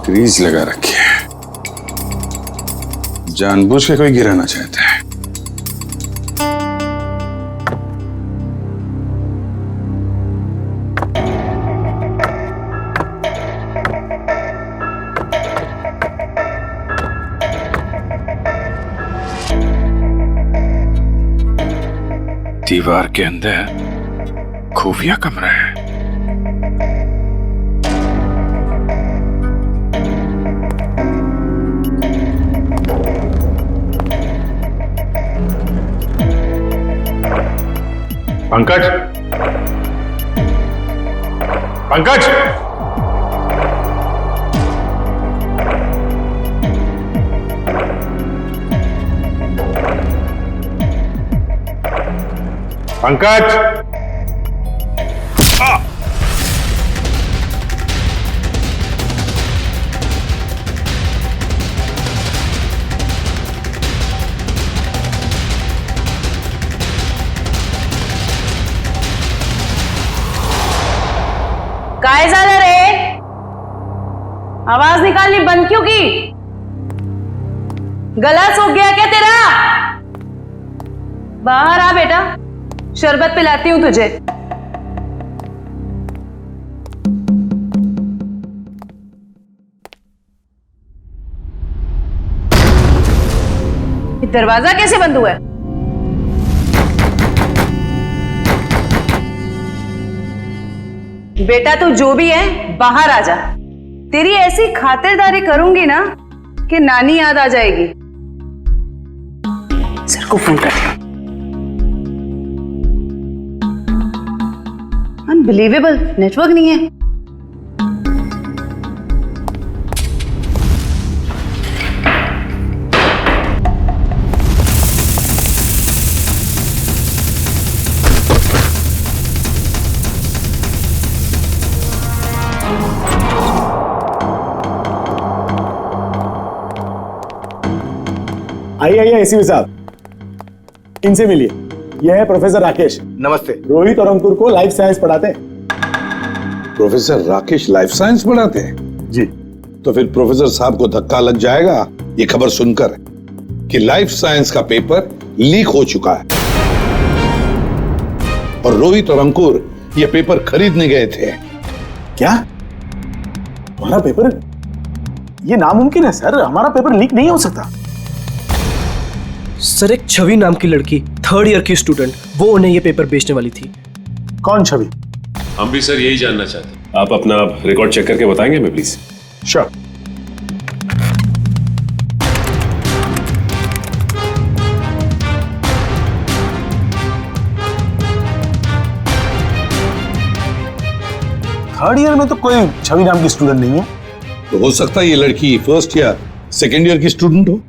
ग्रीस लगा रखी है, जानबूझ के कोई गिराना चाहता है। दीवार के अंदर खुफिया कमरा है। पंकज! पंकज! पंकज! काय झालं रे? आवाज निकालनी बंद क्यों की? गला सूख गया क्या तेरा? बाहर आ बेटा, शरबत पिलाती हूं तुझे। दरवाजा कैसे बंद हुआ है? बेटा तू जो भी है बाहर आ जा। तेरी ऐसी खातिरदारी करूंगी ना कि नानी याद आ जाएगी। सर को फोन कर। अनबिलीवेबल, नेटवर्क नहीं है। आइए एसीपी साहब, इनसे मिलिए। यह है प्रोफेसर राकेश। नमस्ते। रोहित और अंकुर को लाइफ साइंस पढ़ाते हैं। प्रोफेसर राकेश लाइफ साइंस पढ़ाते हैं? जी। तो फिर प्रोफेसर साहब को धक्का लग जाएगा ये खबर सुनकर कि लाइफ साइंस का पेपर लीक हो चुका है और रोहित और अंकुर ये पेपर खरीदने गए थे। क्या? हमारा पेपर? ये नामुमकिन है सर, हमारा पेपर लीक नहीं हो सकता। सर, एक छवि नाम की लड़की, 3rd ईयर की स्टूडेंट, वो उन्हें ये पेपर बेचने वाली थी। कौन छवि? हम भी सर यही जानना चाहते हैं। आप अपना रिकॉर्ड चेक करके बताएंगे हमें प्लीज? श्योर। थर्ड ईयर में तो कोई छवि नाम की स्टूडेंट नहीं है। तो हो सकता है ये लड़की 1st या 2nd ईयर की स्टूडेंट हो।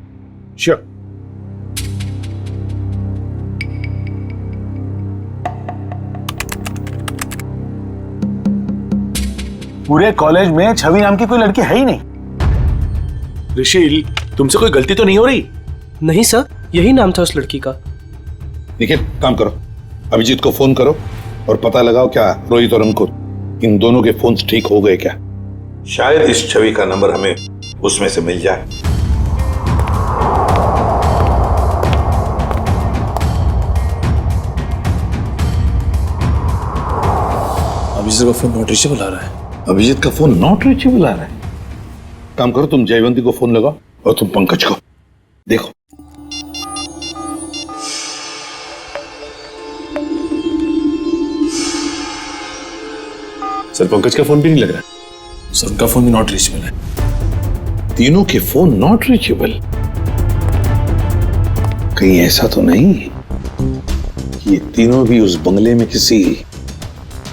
श्योर। पूरे कॉलेज में छवि नाम की कोई लड़की है ही नहीं। ऋषि, तुमसे कोई गलती तो नहीं हो रही? नहीं सर, यही नाम था उस लड़की का। निखिल, काम करो, अभिजीत को फोन करो और पता लगाओ क्या रोहित और अंकुर इन दोनों के फोन्स ठीक हो गए क्या। शायद इस छवि का नंबर हमें उसमें से मिल जाए। अभिजीत का फोन नॉट रीचेबल आ रहा है। अभिजीत का फोन नॉट रीचेबल आ रहा है। काम करो, तुम जयवंती को फोन लगाओ और तुम पंकज को देखो। सर, पंकज का फोन भी नहीं लग रहा है। सर, उनका फोन भी नॉट रीचेबल है। तीनों के फोन नॉट रीचेबल? कहीं ऐसा तो नहीं कि ये तीनों भी उस बंगले में किसी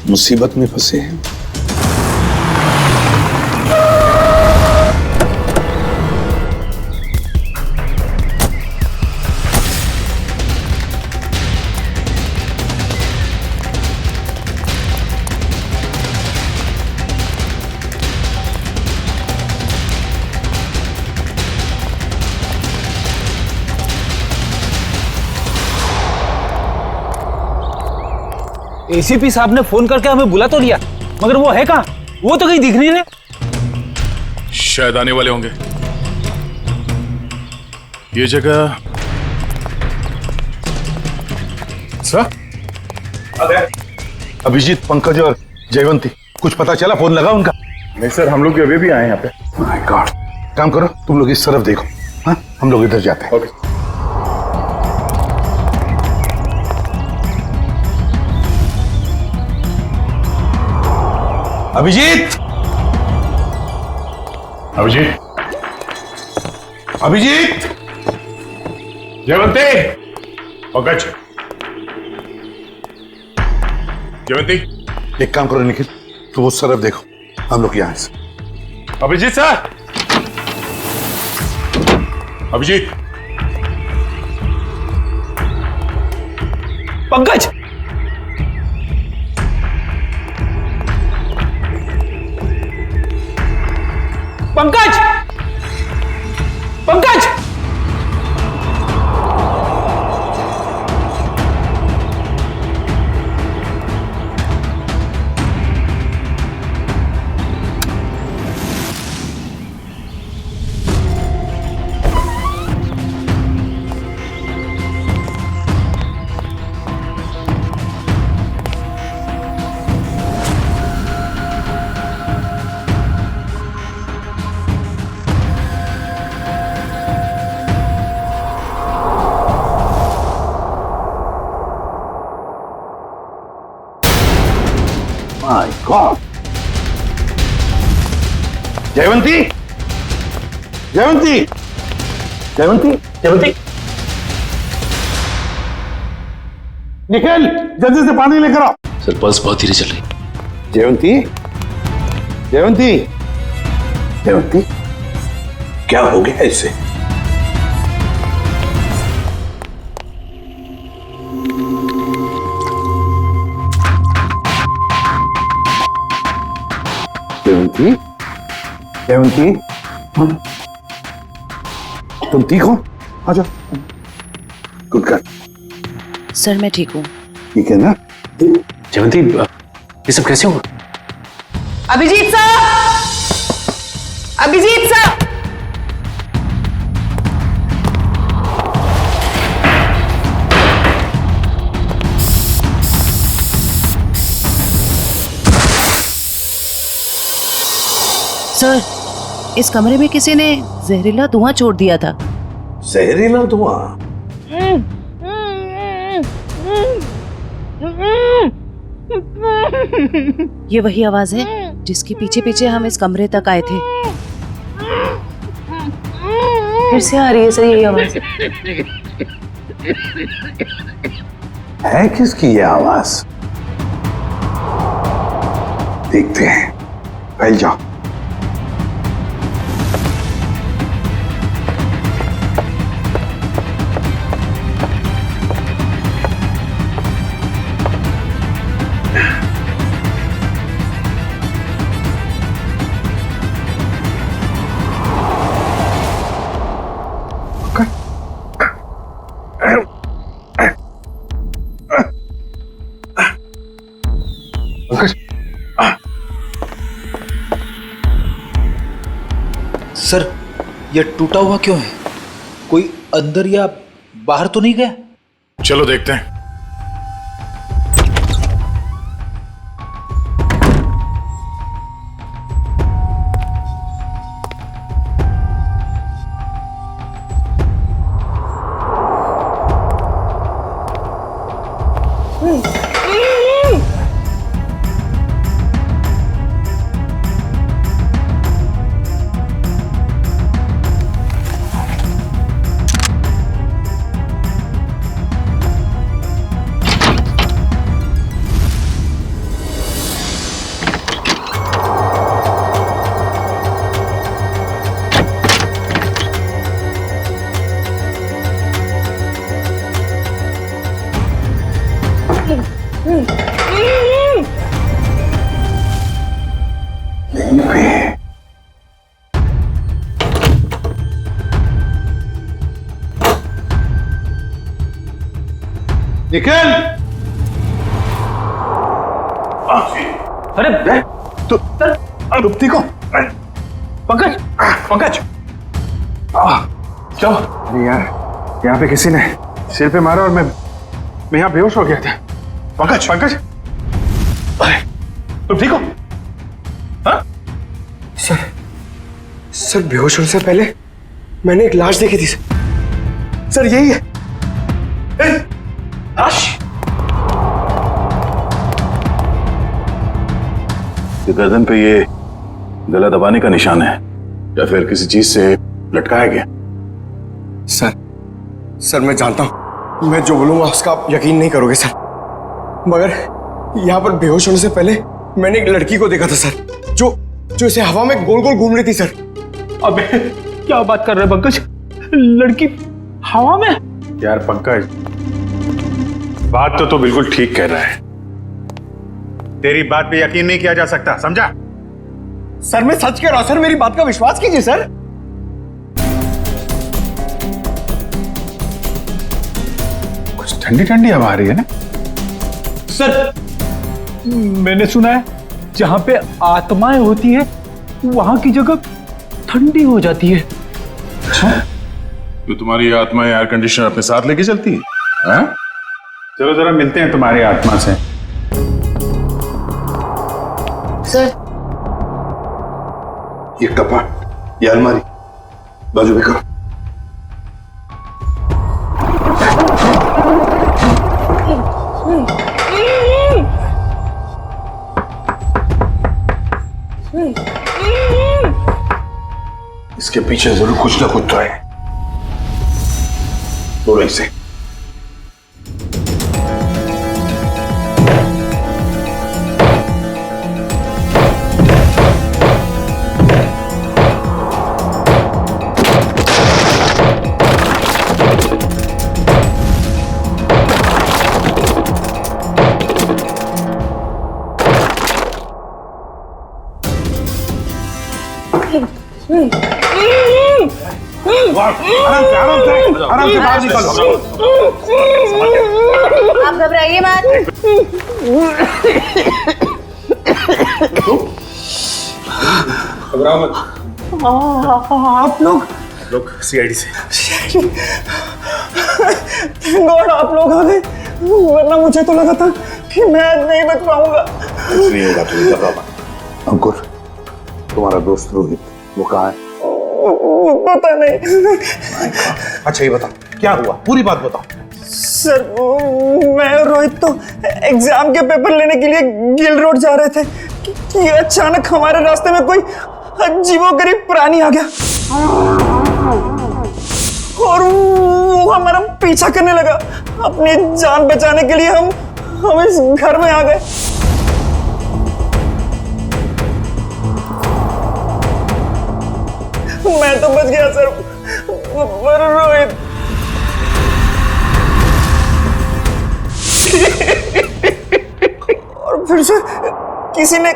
मुसीबत में फंसे हैं? एसीपी साहब ने फोन करके हमें बुला तो लिया, मगर वो है कहाँ? वो तो कहीं दिख नहीं रहे। शायद आने वाले होंगे। ये जगह सर? अभिजीत, पंकज और जयवंती, कुछ पता चला? फोन लगा उनका? नहीं सर, हम लोग अभी भी आए यहाँ पे। My God. काम करो, तुम लोग इस तरफ देखो, हाँ? हम लोग इधर जाते हैं। ओके। अभिजीत, अभिजीत, अभिजीत, जयवंती, पंकज, जयवंती। एक काम करो निखिल, तुम उस तरफ देखो, हम लोग यहाँ से। Abhijit sir, Abhijit, Pankaj, Pankaj, Pankaj. My God. Jaywanti, Jaywanti, Jaywanti, Jaywanti, Nikhil, जल्दी से पानी लेकर आओ। सर, पल्स बहुत धीरे चल रही। जयवंती, जयवंती, जयवंती, क्या हो गया इसे? जयवंती, जयवंती, तुम ठीक हो? आ जाओ। Good girl. सर मैं ठीक हूँ। ठीक है ना? जयवंती, ये सब कैसे हुआ? अभिजीत साहब, अभिजीत साहब, सर इस कमरे में किसी ने जहरीला धुआं छोड़ दिया था। जहरीला धुआं? ये वही आवाज है जिसके पीछे पीछे हम इस कमरे तक आए थे। फिर से आ रही है सर यही आवाज। है किसकी ये आवाज? देखते हैं। फैल जाओ। सर ये टूटा हुआ क्यों है? कोई अंदर या बाहर तो नहीं गया? चलो देखते हैं। निखिल! अरे तो तुम ठीक हो? पंकज, पंकज, चलो। अरे यार, यहाँ पे किसी ने सिर पे मारा और मैं यहाँ बेहोश हो गया था। पंकज, पंकज, तुम ठीक हो? हाँ? सर बेहोश होने से पहले मैंने एक लाश देखी थी सर, यही है। लाश? ये गर्दन पे ये गला दबाने का निशान है या फिर किसी चीज से लटकाया गया? सर मैं जानता हूं, मैं जो बोलूंगा उसका आप यकीन नहीं करोगे सर, मगर यहाँ पर बेहोश होने से पहले मैंने एक लड़की को देखा था सर, जो इसे हवा में गोल गोल घूम रही थी सर। अबे क्या बात कर रहे पंकज? लड़की हवा में? यार पंकज, बात तो बिल्कुल ठीक कह रहा है। तेरी बात पे यकीन नहीं किया जा सकता, समझा? सर मैं सच कह रहा हूं सर, मेरी बात का विश्वास कीजिए सर। कुछ ठंडी ठंडी हवा आ रही है ना? सर मैंने सुना है जहां पे आत्माएं होती है वहां की जगह ठंडी हो जाती है। तो तुम्हारी आत्मा एयर कंडीशनर अपने साथ लेके चलती है? हाँ? चलो जरा मिलते हैं तुम्हारी आत्मा से। सर ये कपाट, ये अलमारी बाजू में करो। इसके पीछे जरूर कुछ ना कुछ तो है। तोड़ो इसे। आराम से आराम से बाहर निकलो। आप घबराइए मत। घबराओ मत। आप लोग सीआईडी से। गॉड आप लोग आ गए, वरना मुझे तो लगा था कि मैं नहीं बच पाऊंगा। कुछ नहीं होगा, तुम घबराओ मत। अंकुर, तुम्हारा दोस्त रोहित वो कहाँ है? पता नहीं। अच्छा ये बताओ क्या हुआ, पूरी बात बताओ। सर मैं और रोहित तो एग्जाम के पेपर लेने के लिए गिल रोड जा रहे थे कि अचानक हमारे रास्ते में कोई अजीबोगरीब प्राणी आ गया और वो हमारा पीछा करने लगा। अपनी जान बचाने के लिए हम इस घर में आ गए। मैं तो बच गया सर, पर रोहित और फिर से किसी ने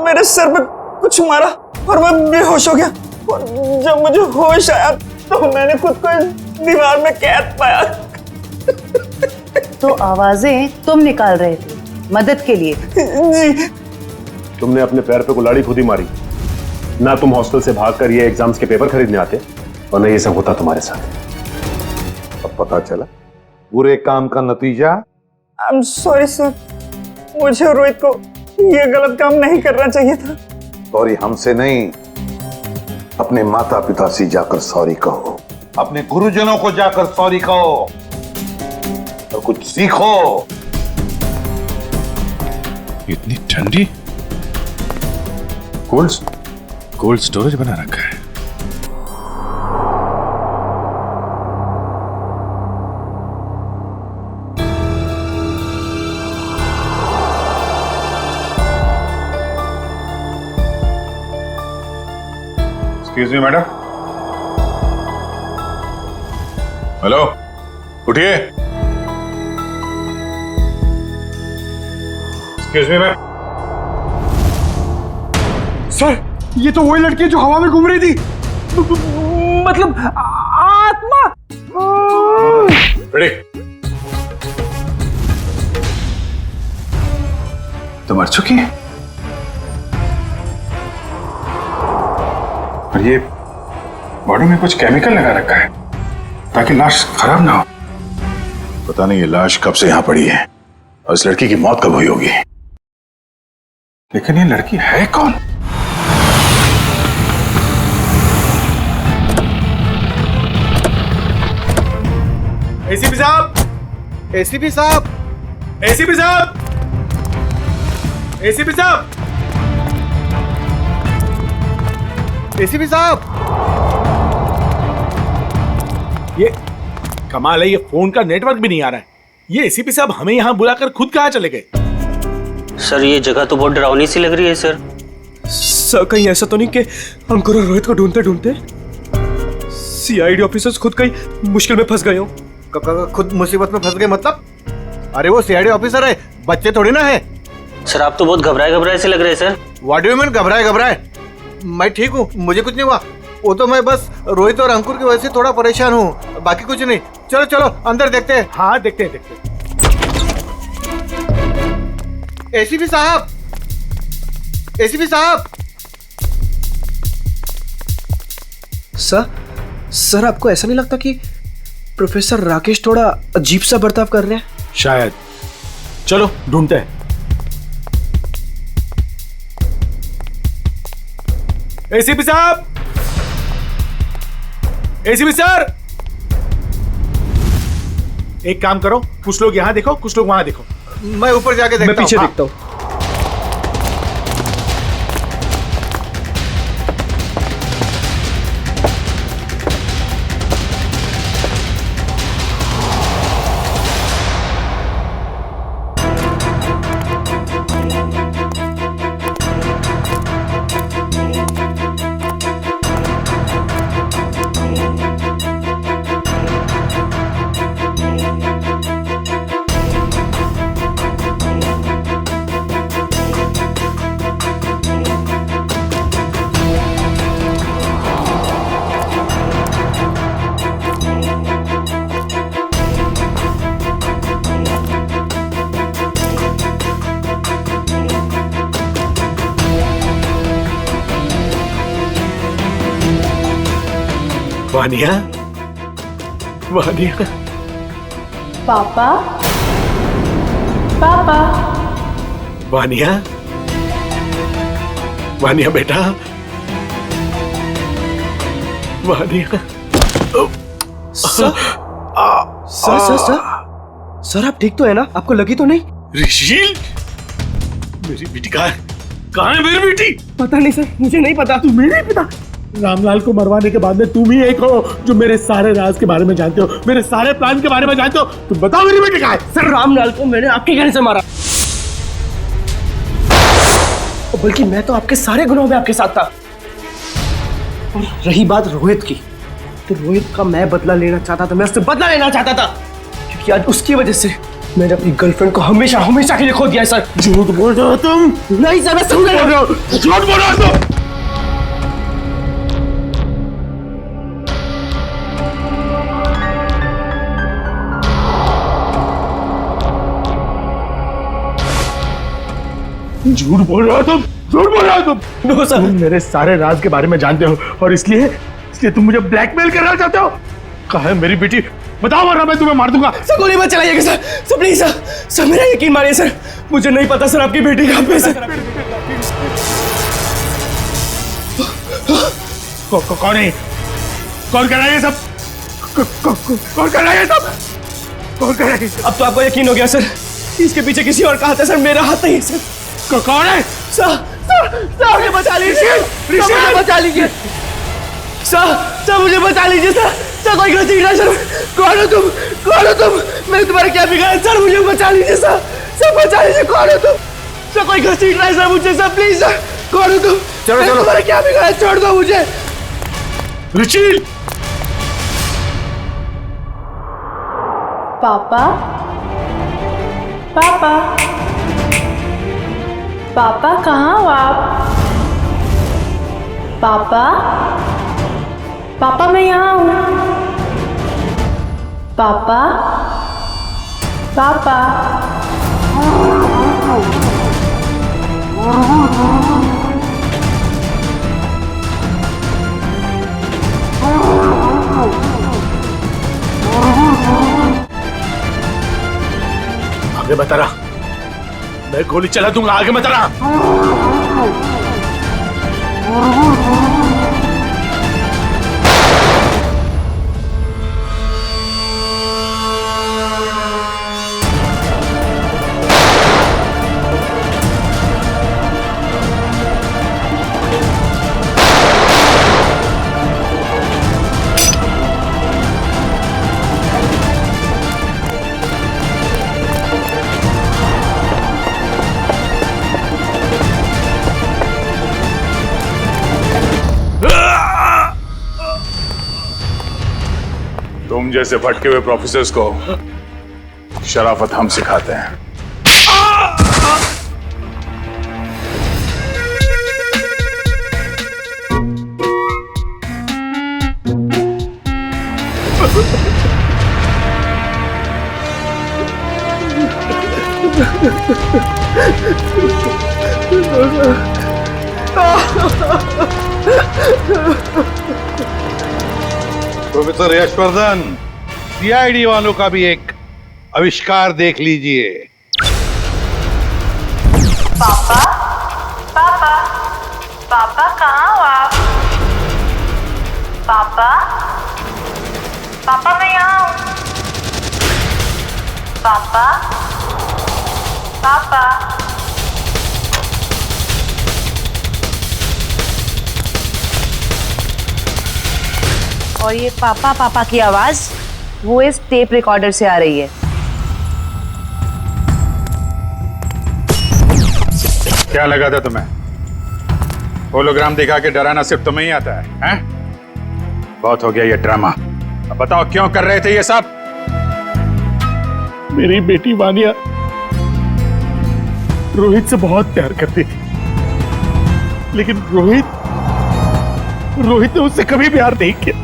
मेरे सर पे कुछ मारा और मैं बेहोश हो गया। और जब मुझे होश आया तो मैंने खुद को इस दीवार में कैद पाया। तो आवाजें तुम निकाल रहे थे मदद के लिए? जी। तुमने अपने पैर पे कुल्हाड़ी खुद ही मारी ना। तुम हॉस्टल से भागकर ये एग्जाम्स के पेपर खरीदने आते और न ये सब होता तुम्हारे साथ। अब पता चला बुरे काम का नतीजा। आई एम सॉरी सर, मुझे रोहित को ये गलत काम नहीं करना चाहिए था। सॉरी हमसे नहीं, अपने माता पिता से जाकर सॉरी कहो, अपने गुरुजनों को जाकर सॉरी कहो और कुछ सीखो। इतनी ठंडी कोल्ड स्टोरेज बना रखा है। Excuse me madam. हेलो, उठिए। Excuse me ma'am. सर ये तो वही लड़की है जो हवा में घूम रही थी। मतलब आत्मा। रेडी। तो मर चुकी है और ये बॉडी में कुछ केमिकल लगा रखा है ताकि लाश खराब ना हो। पता नहीं ये लाश कब से यहां पड़ी है और इस लड़की की मौत कब हुई होगी। लेकिन ये लड़की है कौन? एसीपी साहब, एसीपी साहब, एसीपी साहब, एसीपी साहब, एसीपी साहब। ये कमाल है, ये फोन का नेटवर्क भी नहीं आ रहा है। ये एसीपी साहब हमें यहाँ बुलाकर खुद कहाँ चले गए? सर ये जगह तो बहुत डरावनी सी लग रही है सर। सर कहीं ऐसा तो नहीं कि अंकुर और रोहित को ढूंढते ढूंढते सीआईडी ऑफिसर्स खुद कहीं मुश्किल में फंस गए हो? खुद मुसीबत में फंस गए मतलब? अरे वो सीआईडी ऑफिसर है, बच्चे थोड़ी ना है। सर आप तो बहुत घबराए से लग रहे हैं sir. What do you mean घबराए? मैं ठीक हूँ, मुझे कुछ नहीं हुआ। वो तो मैं बस रोहित और अंकुर की वजह से थोड़ा परेशान हूँ, बाकी कुछ नहीं। चलो चलो अंदर देखते हैं। हाँ देखते हैं। एसीपी साहब, एसीपी साहब। सर आपको ऐसा नहीं लगता कि प्रोफेसर राकेश थोड़ा अजीब सा बर्ताव कर रहे हैं? शायद। चलो ढूंढते हैं। एसीपी साहब, एसीपी सर, एक काम करो, कुछ लोग यहां देखो, कुछ लोग वहां देखो। मैं ऊपर जाके देखता हूं। मैं पीछे देखता हूं। वानिया, वानिया। पापा, पापा। वानिया, वानिया बेटा, वानिया। सर, सर आप ठीक तो है ना? आपको लगी तो नहीं? ऋषि, मेरी बेटी कहाँ है मेरी बेटी? पता नहीं सर, मुझे नहीं पता। तुम्हें नहीं पता? रामलाल को मरवाने के बाद में तुम ही एक हो जो मेरे सारे राज के बारे में जानते हो, मेरे सारे प्लान के बारे में जानते हो। तुम बताओ मेरी बेटी कहाँ है? सर रामलाल को मैंने आपके कहने से मारा, बल्कि मैं तो आपके सारे गुनाहों में आपके साथ था। और रही बात रोहित की, तो रोहित का मैं बदला लेना चाहता था, मैं उससे बदला लेना चाहता था, क्योंकि आज उसकी वजह से मैंने अपनी गर्लफ्रेंड को हमेशा हमेशा के लिए खो दिया है सर। झूठ बोल रहे हो तुम? नहीं सर, मैं समझ रहा हूं। झूठ बोल रहे हो तुम? झूठ बोल रहे हो तुम? झूठ बोल रहे हो तुम? No sir. तुम मेरे सारे राज के बारे में जानते हो और इसलिए तुम मुझे ब्लैकमेल करना चाहते हो। कहाँ है मेरी बेटी? बताओ वरना मैं तुम्हें मार दूंगा। सर गोली मत चलाइएगा sir, sir please sir, sir मेरा यकीन मानिए सर, मुझे नहीं पता सर आपकी बेटी कहाँ पे है सर। कौन है? कौन कर रहा है ये सब? कौन कर रहा है ये सब? कौन कर रहा है? अब तो आपको यकीन हो गया सर, इसके पीछे किसी और का हाथ है सर, मेरा हाथ नहीं है सर। कौन है? सर मुझे बचा लीजिए, मुझे बचा लीजिए सर, मुझे बचा लीजिए सर, कोई गलती नहीं सर। कौन हो तुम? कौन हो तुम? मैंने तुम्हारा क्या बिगाड़ा सर? मुझे बचा लीजिए सर, बचा लीजिए। कौन हो तुम? सर कोई गलती नहीं सर मुझे सर, प्लीज सर। कौन हो तुम? चलो चलो, तुम्हारा क्या बिगाड़ा? छोड़ दो मुझे। रुचिल। पापा, पापा, पापा कहाँ हो आप? पापा, पापा मैं यहाँ हूँ। पापा, पापा। आगे बता रहा, मैं गोली चला दूंगा। आगे बता रहा। तुम जैसे भटके हुए प्रोफेसर्स को शराफत हम सिखाते हैं। प्रोफेसर यशवर्धन, सीआईडी वालों का भी एक आविष्कार देख लीजिए। पापा, पापा, पापा कहाँ हो आप? पापा, पापा मैं यहाँ हूँ। पापा, पापा। और ये पापा पापा की आवाज वो इस टेप रिकॉर्डर से आ रही है। क्या लगा था तुम्हें? होलोग्राम दिखा के डराना सिर्फ तुम्हें ही आता है, हैं? बहुत हो गया ये ड्रामा। अब बताओ क्यों कर रहे थे ये सब? मेरी बेटी वानिया रोहित से बहुत प्यार करती थी, लेकिन रोहित ने उससे कभी प्यार नहीं किया।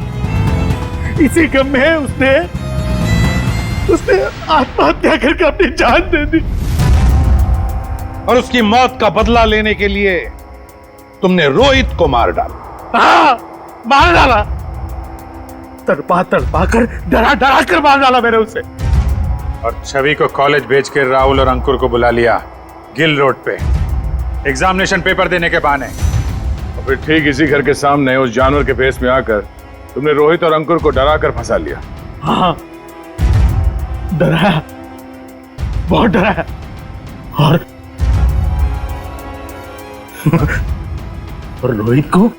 इसी गम में उसने आत्महत्या करके अपनी जान दे दी। और उसकी मौत का बदला लेने के लिए तुमने रोहित को मार डाला। हाँ, मार डाला। तड़पा कर डरा डरा कर मार डाला मैंने उसे। और छवि को कॉलेज भेज के राहुल और अंकुर को बुला लिया गिल रोड पे एग्जामिनेशन पेपर देने के बहाने। और फिर ठीक इसी घर के सामने उस जानवर के भेस में आकर तुमने रोहित और अंकुर को डरा कर फंसा लिया। हाँ, डराया, बहुत डराया। और रोहित को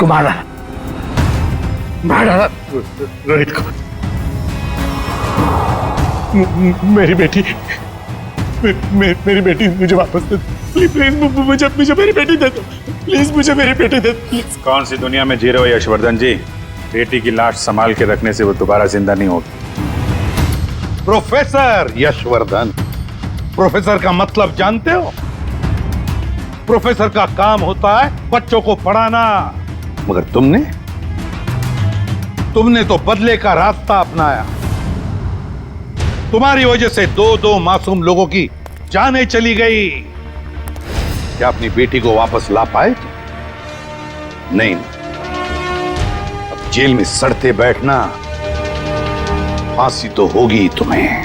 मारा रोहित को। मेरी बेटी मुझे वापस दे दो प्लीज, मुझे मेरी बेटी दे दो प्लीज, मुझे मेरी बेटी दे दो प्लीज। कौन सी दुनिया में जी रहे हो यशवर्धन जी? बेटी की लाश संभाल के रखने से वो दोबारा जिंदा नहीं होगी। प्रोफेसर यशवर्धन, प्रोफेसर का मतलब जानते हो? प्रोफेसर का काम होता है बच्चों को पढ़ाना, मगर तुमने तो बदले का रास्ता अपनाया। तुम्हारी वजह से दो मासूम लोगों की जानें चली गई। क्या अपनी बेटी को वापस ला पाए? नहीं, अब जेल में सड़ते बैठना, फांसी तो होगी तुम्हें।